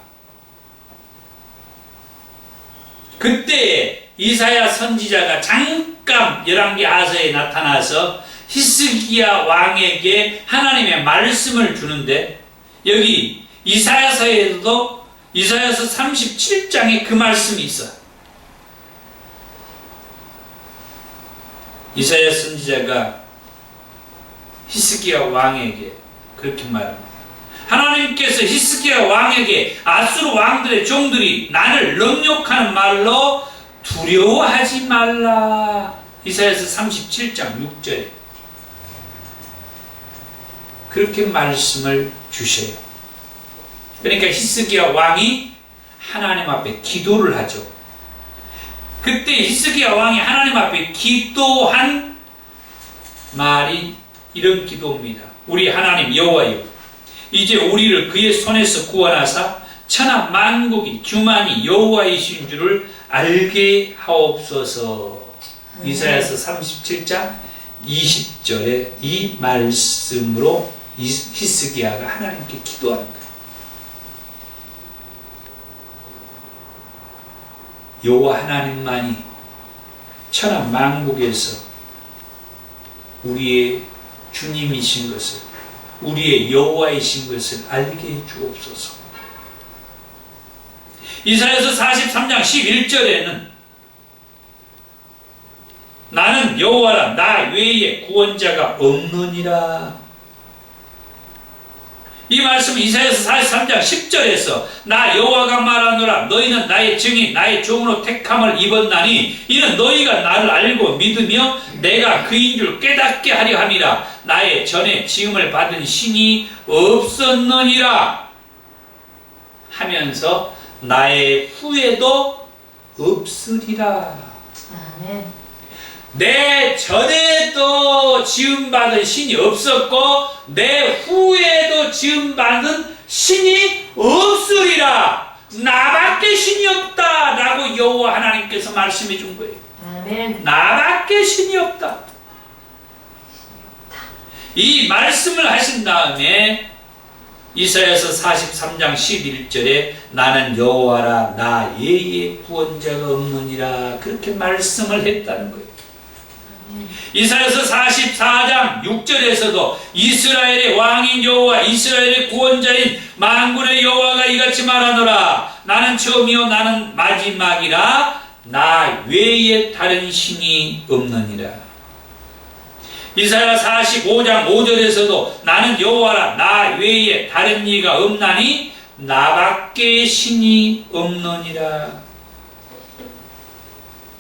그때 이사야 선지자가 잠깐 열왕기 하서에 나타나서 히스기야 왕에게 하나님의 말씀을 주는데 여기 이사야서에도 이사야서 37장에 그 말씀이 있어요. 이사야 선지자가 히스기야 왕에게 그렇게 말합니다. 하나님께서 히스기야 왕에게 아수르 왕들의 종들이 나를 능욕하는 말로 두려워하지 말라. 이사야서 37장 6절에 그렇게 말씀을 주셔요. 그러니까 히스기야 왕이 하나님 앞에 기도를 하죠. 그때 히스기야 왕이 하나님 앞에 기도한 말이 이런 기도입니다. 우리 하나님 여호와여 이제 우리를 그의 손에서 구원하사 천하 만국이 주만이 여호와이신 줄을 알게 하옵소서. 이사야서 37장 20절에 이 말씀으로 히스기야가 하나님께 기도하는 거예요. 여호와 하나님만이 천하 만국에서 우리의 주님이신 것을, 우리의 여호와이신 것을 알게 해 주옵소서. 이사야서 43장 11절에는 나는 여호와라, 나 외에 구원자가 없느니라. 이 말씀 이사야서 43장 10절에서 나 여호와가 말하노라, 너희는 나의 증인 나의 종으로 택함을 입었나니 이는 너희가 나를 알고 믿으며 내가 그인 줄 깨닫게 하려 함이라. 나의 전에 지음을 받은 신이 없었느니라 하면서 나의 후에도 없으리라. 아멘. 내 전에도 지음받은 신이 없었고 내 후에도 지음받은 신이 없으리라. 나밖에 신이 없다 라고 여호와 하나님께서 말씀해 준 거예요. 아멘. 나밖에 신이 없다. 이 말씀을 하신 다음에 이사야서 43장 11절에 나는 여호와라, 나 외에 구원자가 없느니라, 그렇게 말씀을 했다는 거예요. 이사야서 44장 6절에서도 이스라엘의 왕인 여호와, 이스라엘의 구원자인 만군의 여호와가 이같이 말하노라, 나는 처음이요 나는 마지막이라, 나 외에 다른 신이 없느니라. 이사야 45장 5절에서도 나는 여호와라, 나 외에 다른 이가 없나니 나밖에 신이 없느니라.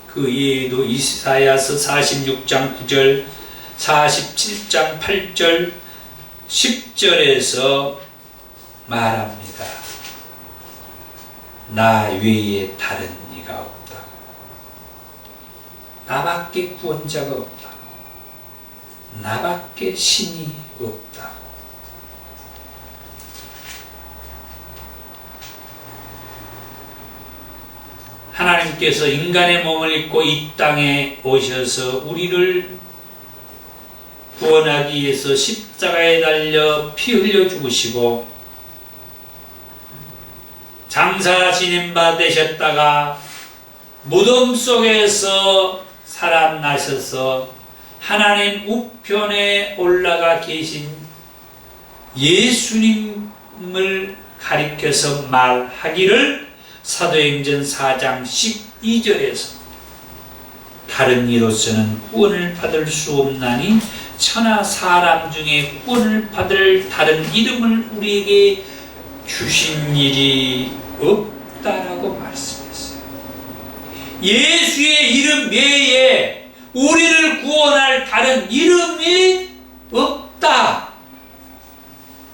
그 외에도 이사야서 46장 9절, 47장 8절, 10절에서 말합니다. 나 외에 다른 이가 없다. 나밖에 구원자가 없다. 나밖에 신이 없다. 하나님께서 인간의 몸을 입고 이 땅에 오셔서 우리를 구원하기 위해서 십자가에 달려 피 흘려 죽으시고 장사 지낸 바 되셨다가 무덤 속에서 살아나셔서 하나님 우편에 올라가 계신 예수님을 가리켜서 말하기를 사도행전 4장 12절에서 다른 이로서는 구원을 받을 수 없나니 천하 사람 중에 구원을 받을 다른 이름을 우리에게 주신 일이 없다라고 말씀했어요. 예수의 이름 외에 우리를 구원할 다른 이름이 없다.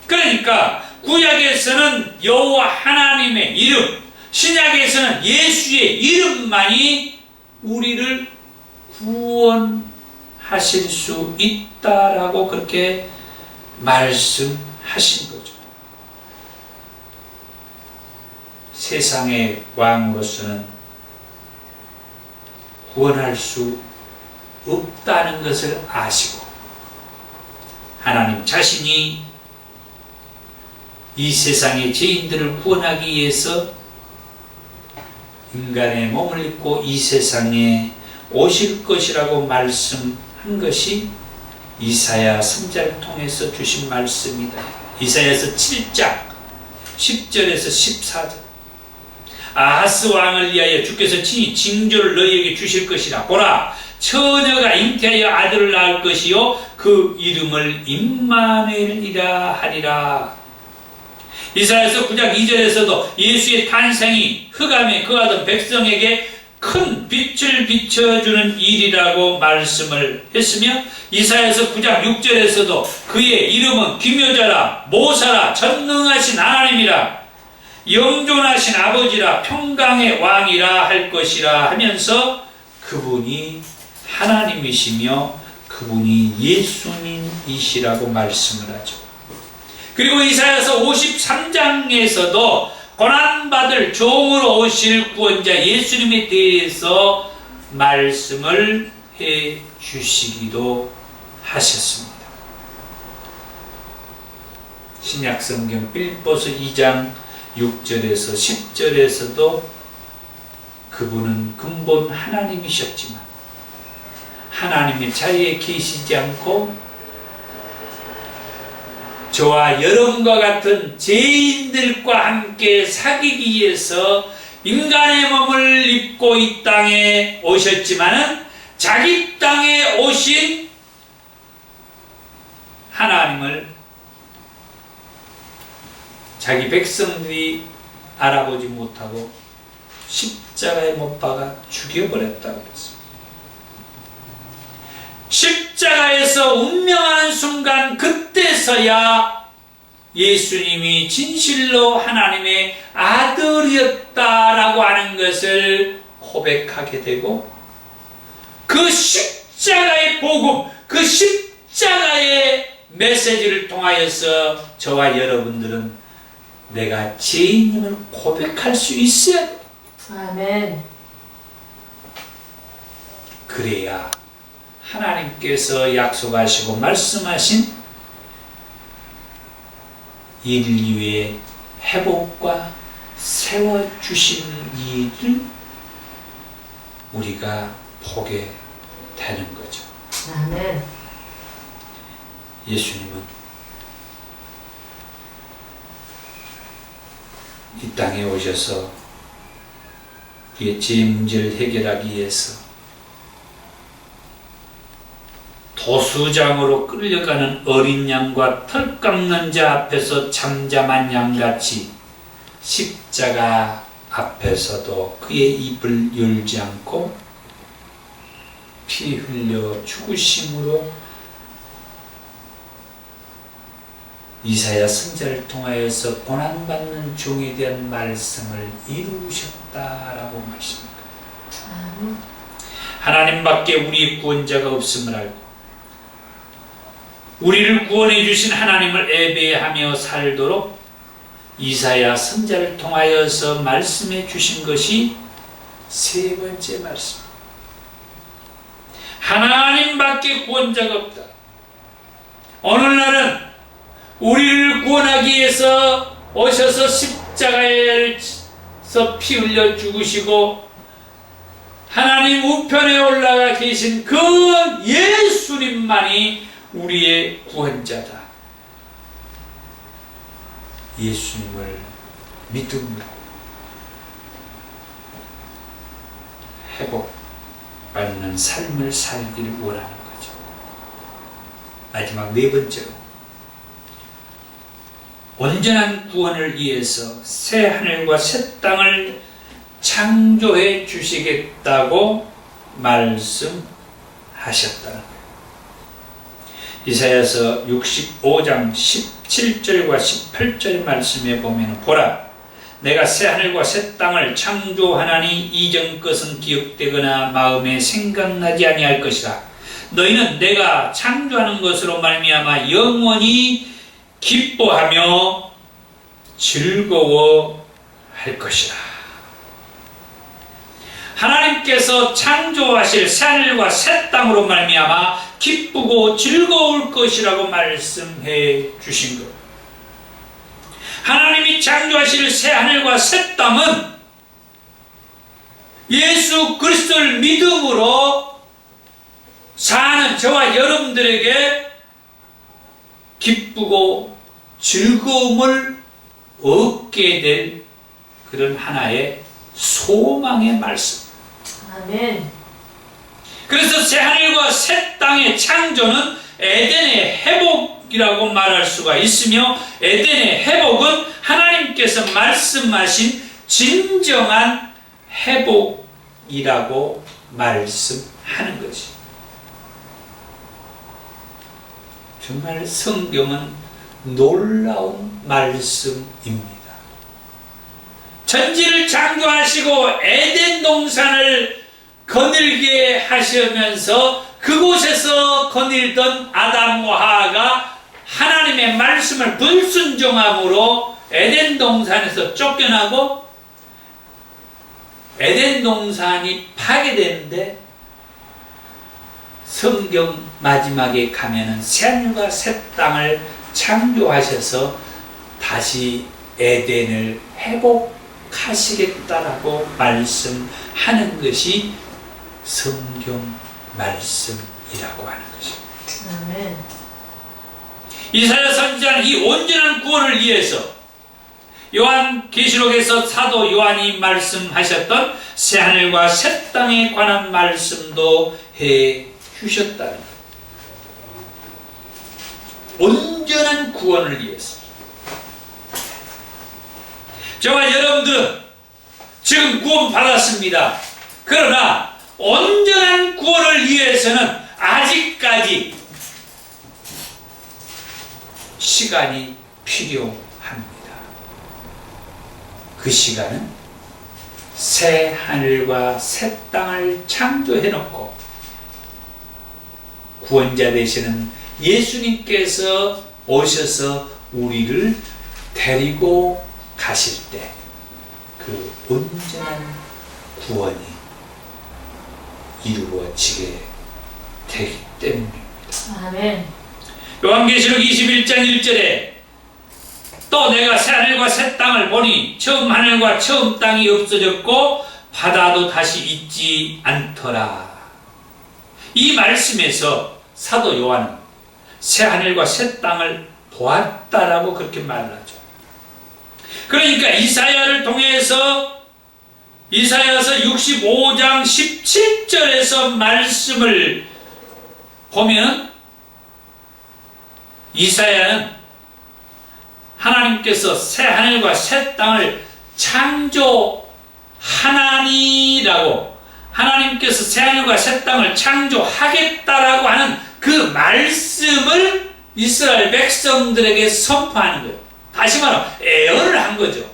그러니까 구약에서는 여호와 하나님의 이름, 신약에서는 예수의 이름만이 우리를 구원하실 수 있다라고 그렇게 말씀하신 거죠. 세상의 왕으로서는 구원할 수 없다는 것을 아시고 하나님 자신이 이 세상의 죄인들을 구원하기 위해서 인간의 몸을 입고 이 세상에 오실 것이라고 말씀한 것이 이사야 선지자를 통해서 주신 말씀이다. 이사야서 7장 10절에서 14절. 아하스 왕을 위하여 주께서 친히 징조를 너희에게 주실 것이라. 보라, 처녀가 잉태하여 아들을 낳을 것이요 그 이름을 임마누엘이라 하리라. 이사야서 9장 2절에서도 예수의 탄생이 흑암에 거하던 백성에게 큰 빛을 비춰주는 일이라고 말씀을 했으며 이사야서 9장 6절에서도 그의 이름은 기묘자라, 모사라, 전능하신 하나님이라, 영존하신 아버지라, 평강의 왕이라 할 것이라 하면서 그분이 하나님이시며 그분이 예수님이시라고 말씀을 하죠. 그리고 이사야서 53장에서도 고난받을 종으로 오실 구원자 예수님에 대해서 말씀을 해 주시기도 하셨습니다. 신약성경 빌립보서 2장 6절에서 10절에서도 그분은 근본 하나님이셨지만 하나님의 자리에 계시지 않고 저와 여러분과 같은 죄인들과 함께 사귀기 위해서 인간의 몸을 입고 이 땅에 오셨지만은 자기 땅에 오신 하나님을 자기 백성들이 알아보지 못하고 십자가에 못 박아 죽여버렸다고 했습니다. 십자가에서 운명하는 순간 그때서야 예수님이 진실로 하나님의 아들이었다라고 하는 것을 고백하게 되고 그 십자가의 복음, 그 십자가의 메시지를 통하여서 저와 여러분들은 내가 죄인임을 고백할 수 있어야 돼. 아멘. 그래야 하나님께서 약속하시고 말씀하신 인류의 회복과 세워주신 일을 우리가 보게 되는 거죠. 아멘. 예수님은 이 땅에 오셔서 우리의 죄 문제를 해결하기 위해서 도수장으로 끌려가는 어린 양과 털 깎는 자 앞에서 잠잠한 양같이 십자가 앞에서도 그의 입을 열지 않고 피 흘려 죽으심으로 이사야 선지자를 통하여서 고난받는 종에 대한 말씀을 이루셨다라고 말씀합니다. 하나님밖에 우리의 구원자가 없음을 알고 우리를 구원해 주신 하나님을 예배하며 살도록 이사야 선지자를 통하여서 말씀해 주신 것이 세 번째 말씀. 하나님밖에 구원자가 없다. 오늘날은 우리를 구원하기 위해서 오셔서 십자가에서 피 흘려 죽으시고 하나님 우편에 올라가 계신 그 예수님만이 우리의 구원자다. 예수님을 믿음으로 회복받는 삶을 살기를 원하는 거죠. 마지막 네 번째로 온전한 구원을 위해서 새 하늘과 새 땅을 창조해 주시겠다고 말씀하셨다는 거예요. 이사야서 65장 17절과 18절 말씀에 보면 보라 내가 새 하늘과 새 땅을 창조하나니 이전 것은 기억되거나 마음에 생각나지 아니할 것이라. 너희는 내가 창조하는 것으로 말미암아 영원히 기뻐하며 즐거워할 것이라. 하나님께서 창조하실 새 하늘과 새 땅으로 말미암아 기쁘고 즐거울 것이라고 말씀해 주신 것. 하나님이 창조하실 새 하늘과 새 땅은 예수 그리스도를 믿음으로 사는 저와 여러분들에게 기쁘고 즐거움을 얻게 될 그런 하나의 소망의 말씀. 아멘. 그래서 새 하늘과 새 땅의 창조는 에덴의 회복이라고 말할 수가 있으며 에덴의 회복은 하나님께서 말씀하신 진정한 회복이라고 말씀하는 것이. 정말 성경은 놀라운 말씀입니다. 천지를 창조하시고 에덴 동산을 거닐게 하시면서 그곳에서 거닐던 아담과 하와가 하나님의 말씀을 불순종함으로 에덴 동산에서 쫓겨나고 에덴 동산이 파괴되는데 성경 마지막에 가면은 새하늘과 새 땅을 창조하셔서 다시 에덴을 회복하시겠다라고 말씀하는 것이 성경 말씀이라고 하는 것입니다. 아멘. 이사야 선지자는 이 온전한 구원을 위해서 요한계시록에서 사도 요한이 말씀하셨던 새하늘과 새 땅에 관한 말씀도 해 주셨다. 온전한 구원을 위해서. 저와 여러분들은 지금 구원 받았습니다. 그러나 온전한 구원을 위해서는 아직까지 시간이 필요합니다. 그 시간은 새 하늘과 새 땅을 창조해 놓고 구원자 되시는 예수님께서 오셔서 우리를 데리고 가실 때 그 온전한 구원이 이루어지게 되기 때문입니다. 아멘. 요한계시록 21장 1절에 또 내가 새 하늘과 새 땅을 보니 처음 하늘과 처음 땅이 없어졌고 바다도 다시 있지 않더라. 이 말씀에서 사도 요한은 새 하늘과 새 땅을 보았다라고 그렇게 말을 하죠. 그러니까 이사야를 통해서 이사야서 65장 17절에서 말씀을 보면 이사야는 하나님께서 새 하늘과 새 땅을 창조하나니라고 하나님께서 새 하늘과 새 땅을 창조하겠다라고 하는 그 말씀을 이스라엘 백성들에게 선포하는 거예요. 다시 말하면 예언을 한 거죠.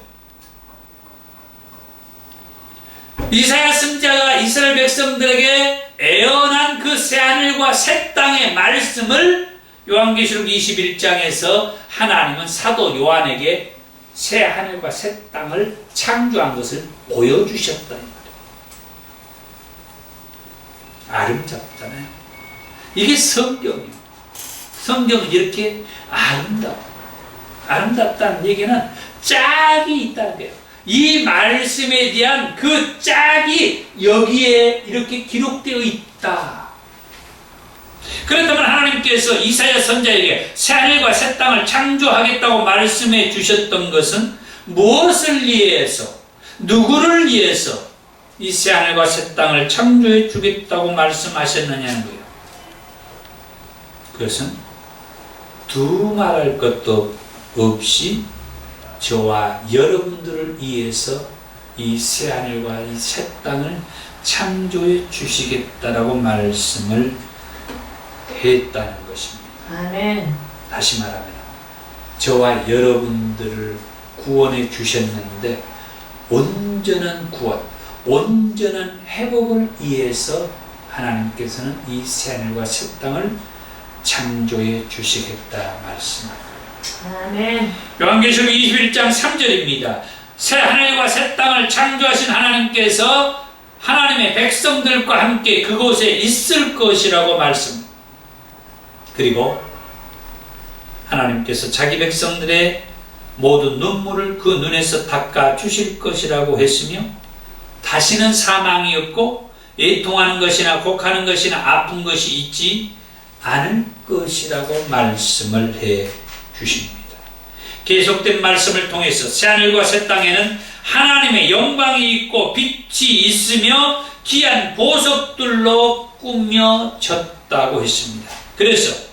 이사야 선지자가 이스라엘 백성들에게 예언한 그 새 하늘과 새 땅의 말씀을 요한계시록 21장에서 하나님은 사도 요한에게 새 하늘과 새 땅을 창조한 것을 보여주셨다. 아름답잖아요. 이게 성경이에요. 성경은 이렇게 아름답다는 얘기는 짝이 있다는 거예요. 이 말씀에 대한 그 짝이 여기에 이렇게 기록되어 있다. 그렇다면 하나님께서 이사야 선지자에게 새 하늘과 새 땅을 창조하겠다고 말씀해 주셨던 것은 무엇을 위해서, 누구를 위해서 이 새 하늘과 새 땅을 창조해 주겠다고 말씀하셨느냐는 거예요. 그것은 두말할 것도 없이 저와 여러분들을 위해서 이 새 하늘과 이 새 땅을 창조해 주시겠다라고 말씀을 했다는 것입니다. 아멘. 다시 말하면 저와 여러분들을 구원해 주셨는데 온전한 구원, 온전한 회복을 위해서 하나님께서는 이 새 하늘과 새 땅을 창조해 주시겠다 말씀합니다. 아멘. 요한계시록 21장 3절입니다. 새 하늘과 새 땅을 창조하신 하나님께서 하나님의 백성들과 함께 그곳에 있을 것이라고 말씀합니다. 그리고 하나님께서 자기 백성들의 모든 눈물을 그 눈에서 닦아 주실 것이라고 했으며 다시는 사망이 없고 애통하는 것이나 곡하는 것이나 아픈 것이 있지 않을 것이라고 말씀을 해 주십니다. 계속된 말씀을 통해서 새하늘과 새 땅에는 하나님의 영광이 있고 빛이 있으며 귀한 보석들로 꾸며졌다고 했습니다. 그래서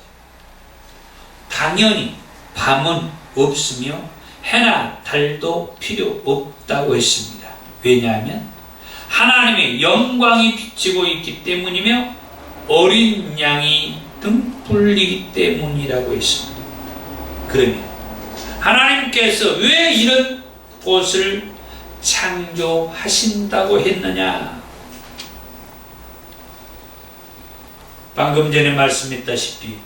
당연히 밤은 없으며 해나 달도 필요 없다고 했습니다. 왜냐하면 하나님의 영광이 비치고 있기 때문이며 어린 양이 등불리기 때문이라고 했습니다. 그러면 하나님께서 왜 이런 곳을 창조하신다고 했느냐? 방금 전에 말씀했다시피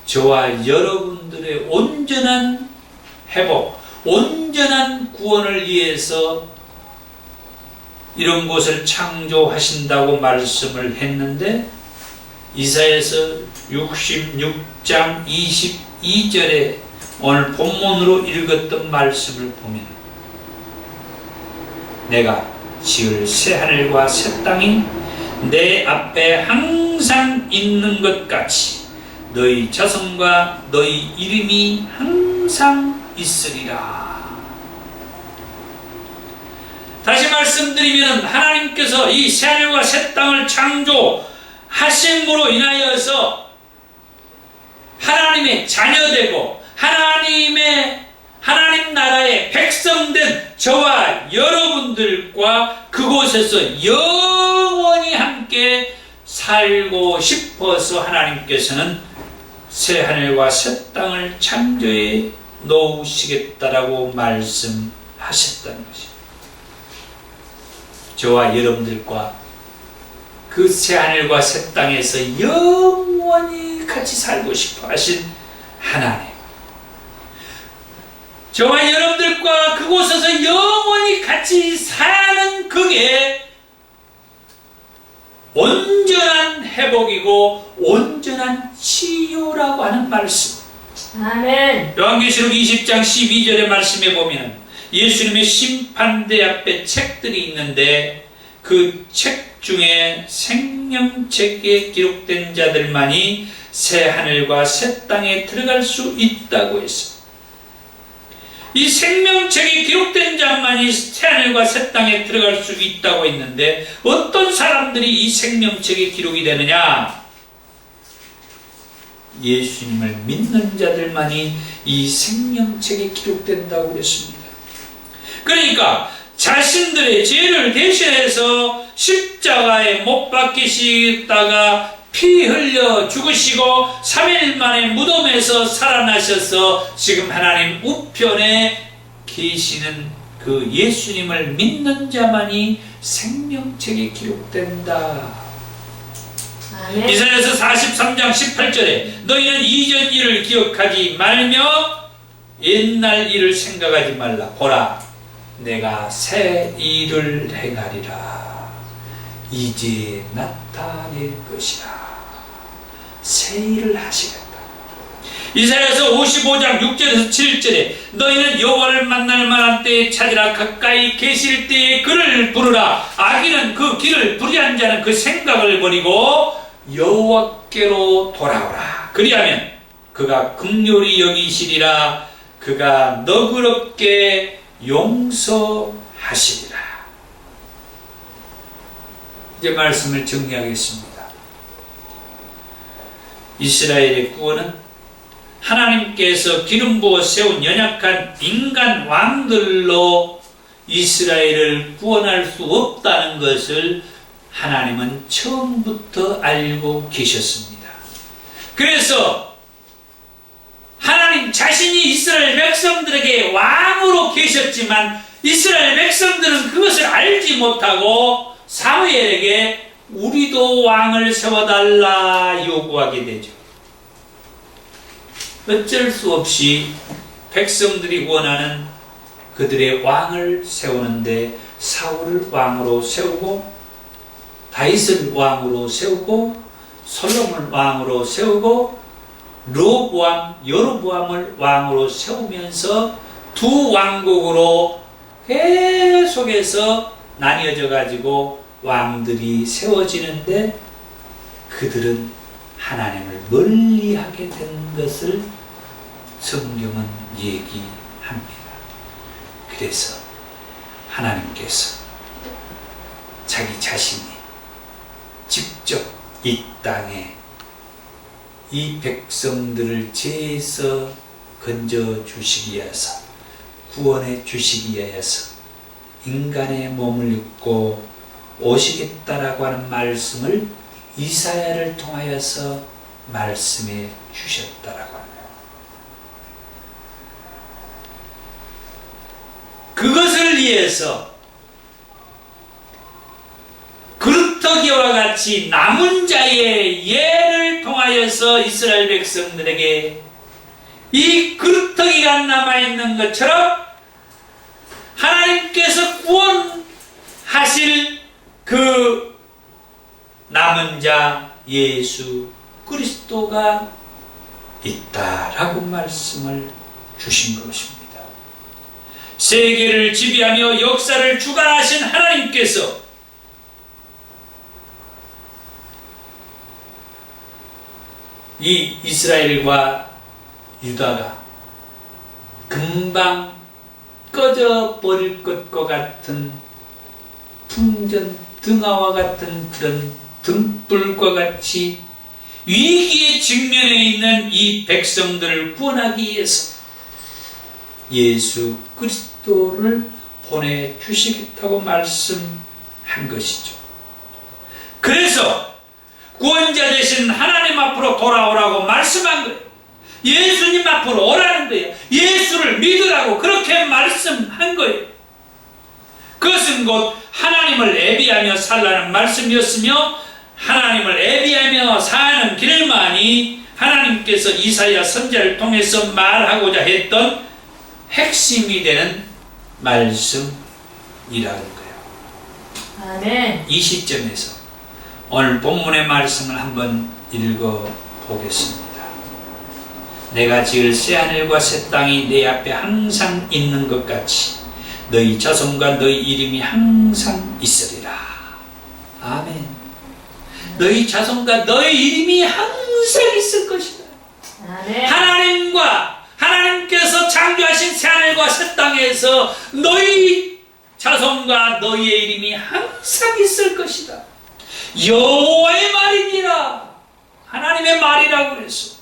저와 여러분들의 온전한 회복, 온전한 구원을 위해서 이런 곳을 창조하신다고 말씀을 했는데, 이사야서 66장 22절에 오늘 본문으로 읽었던 말씀을 보면, 내가 지을 새 하늘과 새 땅이 내 앞에 항상 있는 것 같이 너희 자손과 너희 이름이 항상 있으리라. 다시 말씀드리면, 하나님께서 이 새 하늘과 새 땅을 창조하심으로 인하여서 하나님의 자녀되고 하나님 나라의 백성된 저와 여러분들과 그곳에서 영원히 함께 살고 싶어서 하나님께서는 새 하늘과 새 땅을 창조해 놓으시겠다라고 말씀하셨다는 것입니다. 저와 여러분들과 그 새 하늘과 새 땅에서 영원히 같이 살고 싶어 하신 하나님, 저와 여러분들과 그곳에서 영원히 같이 사는 그게 온전한 회복이고 온전한 치유라고 하는 말씀. 아멘. 요한계시록 20장 12절의 말씀에 보면 예수님의 심판대 앞에 책들이 있는데, 그 책 중에 생명책에 기록된 자들만이 새 하늘과 새 땅에 들어갈 수 있다고 했습니다. 이 생명책에 기록된 자만이 새 하늘과 새 땅에 들어갈 수 있다고 했는데, 어떤 사람들이 이 생명책에 기록이 되느냐? 예수님을 믿는 자들만이 이 생명책에 기록된다고 했습니다. 그러니까 자신들의 죄를 대신해서 십자가에 못 박히시다가 피 흘려 죽으시고 3일 만에 무덤에서 살아나셔서 지금 하나님 우편에 계시는 그 예수님을 믿는 자만이 생명책에 기록된다. 아멘. 이사야서 43장 18절에 너희는 이전 일을 기억하지 말며 옛날 일을 생각하지 말라. 보라, 내가 새 일을 행하리라. 이제 나타낼 것이라. 새 일을 하시겠다. 이사야서 55장 6절에서 7절에 너희는 여호와를 만날 만한 때에 찾으라. 가까이 계실 때에 그를 부르라. 악인은 그 길을 불의한 자는 그 생각을 버리고 여호와께로 돌아오라. 그리하면 그가 긍휼히 여기시리라. 그가 너그럽게 용서하시리라. 이제 말씀을 정리하겠습니다. 이스라엘의 구원은 하나님께서 기름 부어 세운 연약한 인간 왕들로 이스라엘을 구원할 수 없다는 것을 하나님은 처음부터 알고 계셨습니다. 그래서 하나님 자신이 이스라엘 백성들에게 왕으로 계셨지만 이스라엘 백성들은 그것을 알지 못하고 사무엘에게 우리도 왕을 세워달라 요구하게 되죠. 어쩔 수 없이 백성들이 원하는 그들의 왕을 세우는데 사울을 왕으로 세우고 다윗을 왕으로 세우고 솔로몬을 왕으로 세우고 르호보암, 여로보암을 왕으로 세우면서 두 왕국으로 계속해서 나뉘어져 가지고 왕들이 세워지는데 그들은 하나님을 멀리하게 된 것을 성경은 얘기합니다. 그래서 하나님께서 자기 자신이 직접 이 땅에 이 백성들을 죄에서 건져 주시기 위해서 구원해 주시기 위해서 인간의 몸을 입고 오시겠다라고 하는 말씀을 이사야를 통하여서 말씀해 주셨다라고 합니다. 그것을 위해서 그릇 그루터기와 같이 남은 자의 예를 통하여서 이스라엘 백성들에게 이 그루터기가 남아있는 것처럼 하나님께서 구원하실 그 남은 자 예수 그리스도가 있다라고 말씀을 주신 것입니다. 세계를 지배하며 역사를 주관하신 하나님께서 이 이스라엘과 유다가 금방 꺼져버릴 것과 같은 풍전 등화와 같은 그런 등불과 같이 위기에 직면해 있는 이 백성들을 구원하기 위해서 예수 그리스도를 보내주시겠다고 말씀한 것이죠. 그래서 구원자 되신 하나님 앞으로 돌아오라고 말씀한 거예요. 예수님 앞으로 오라는 거예요. 예수를 믿으라고 그렇게 말씀한 거예요. 그것은 곧 하나님을 예비하며 살라는 말씀이었으며 하나님을 예비하며 사는 길만이 하나님께서 이사야 선지자를 통해서 말하고자 했던 핵심이 되는 말씀이라는 거예요. 아멘. 이 시점에서 오늘 본문의 말씀을 한번 읽어보겠습니다. 내가 지을 새하늘과 새 땅이 내 앞에 항상 있는 것 같이 너희 자손과 너희 이름이 항상 있으리라. 아멘. 너희 자손과 너희 이름이 항상 있을 것이다. 아멘. 하나님께서 창조하신 새하늘과 새 땅에서 너희 자손과 너희의 이름이 항상 있을 것이다. 여호와의 말이니라. 하나님의 말이라고 그랬어.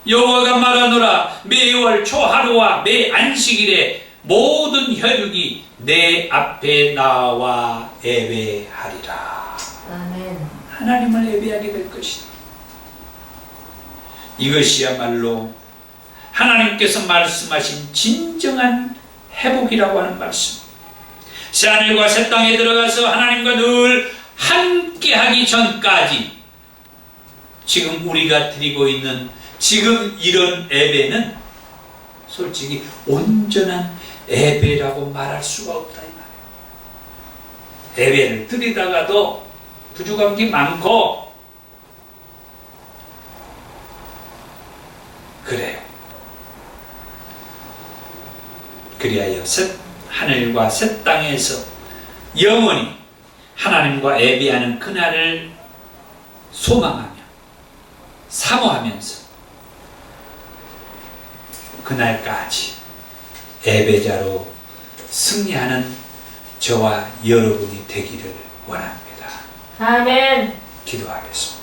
여호와가 말하노라. 매월 초하루와 매 안식일에 모든 혈육이 내 앞에 나와 예배하리라. 아멘. 하나님을 예배하게 될 것이다. 이것이야말로 하나님께서 말씀하신 진정한 회복이라고 하는 말씀. 새하늘과 새 땅에 들어가서 하나님과 늘 함께하기 전까지 지금 우리가 드리고 있는 지금 이런 예배는 솔직히 온전한 예배라고 말할 수가 없다 이 말이에요. 예배를 드리다가도 부족한 게 많고 그래요. 그리하여 새 하늘과 새 땅에서 영원히 하나님과 예배하는 그날을 소망하며 사모하면서 그날까지 예배자로 승리하는 저와 여러분이 되기를 원합니다. 아멘. 기도하겠습니다.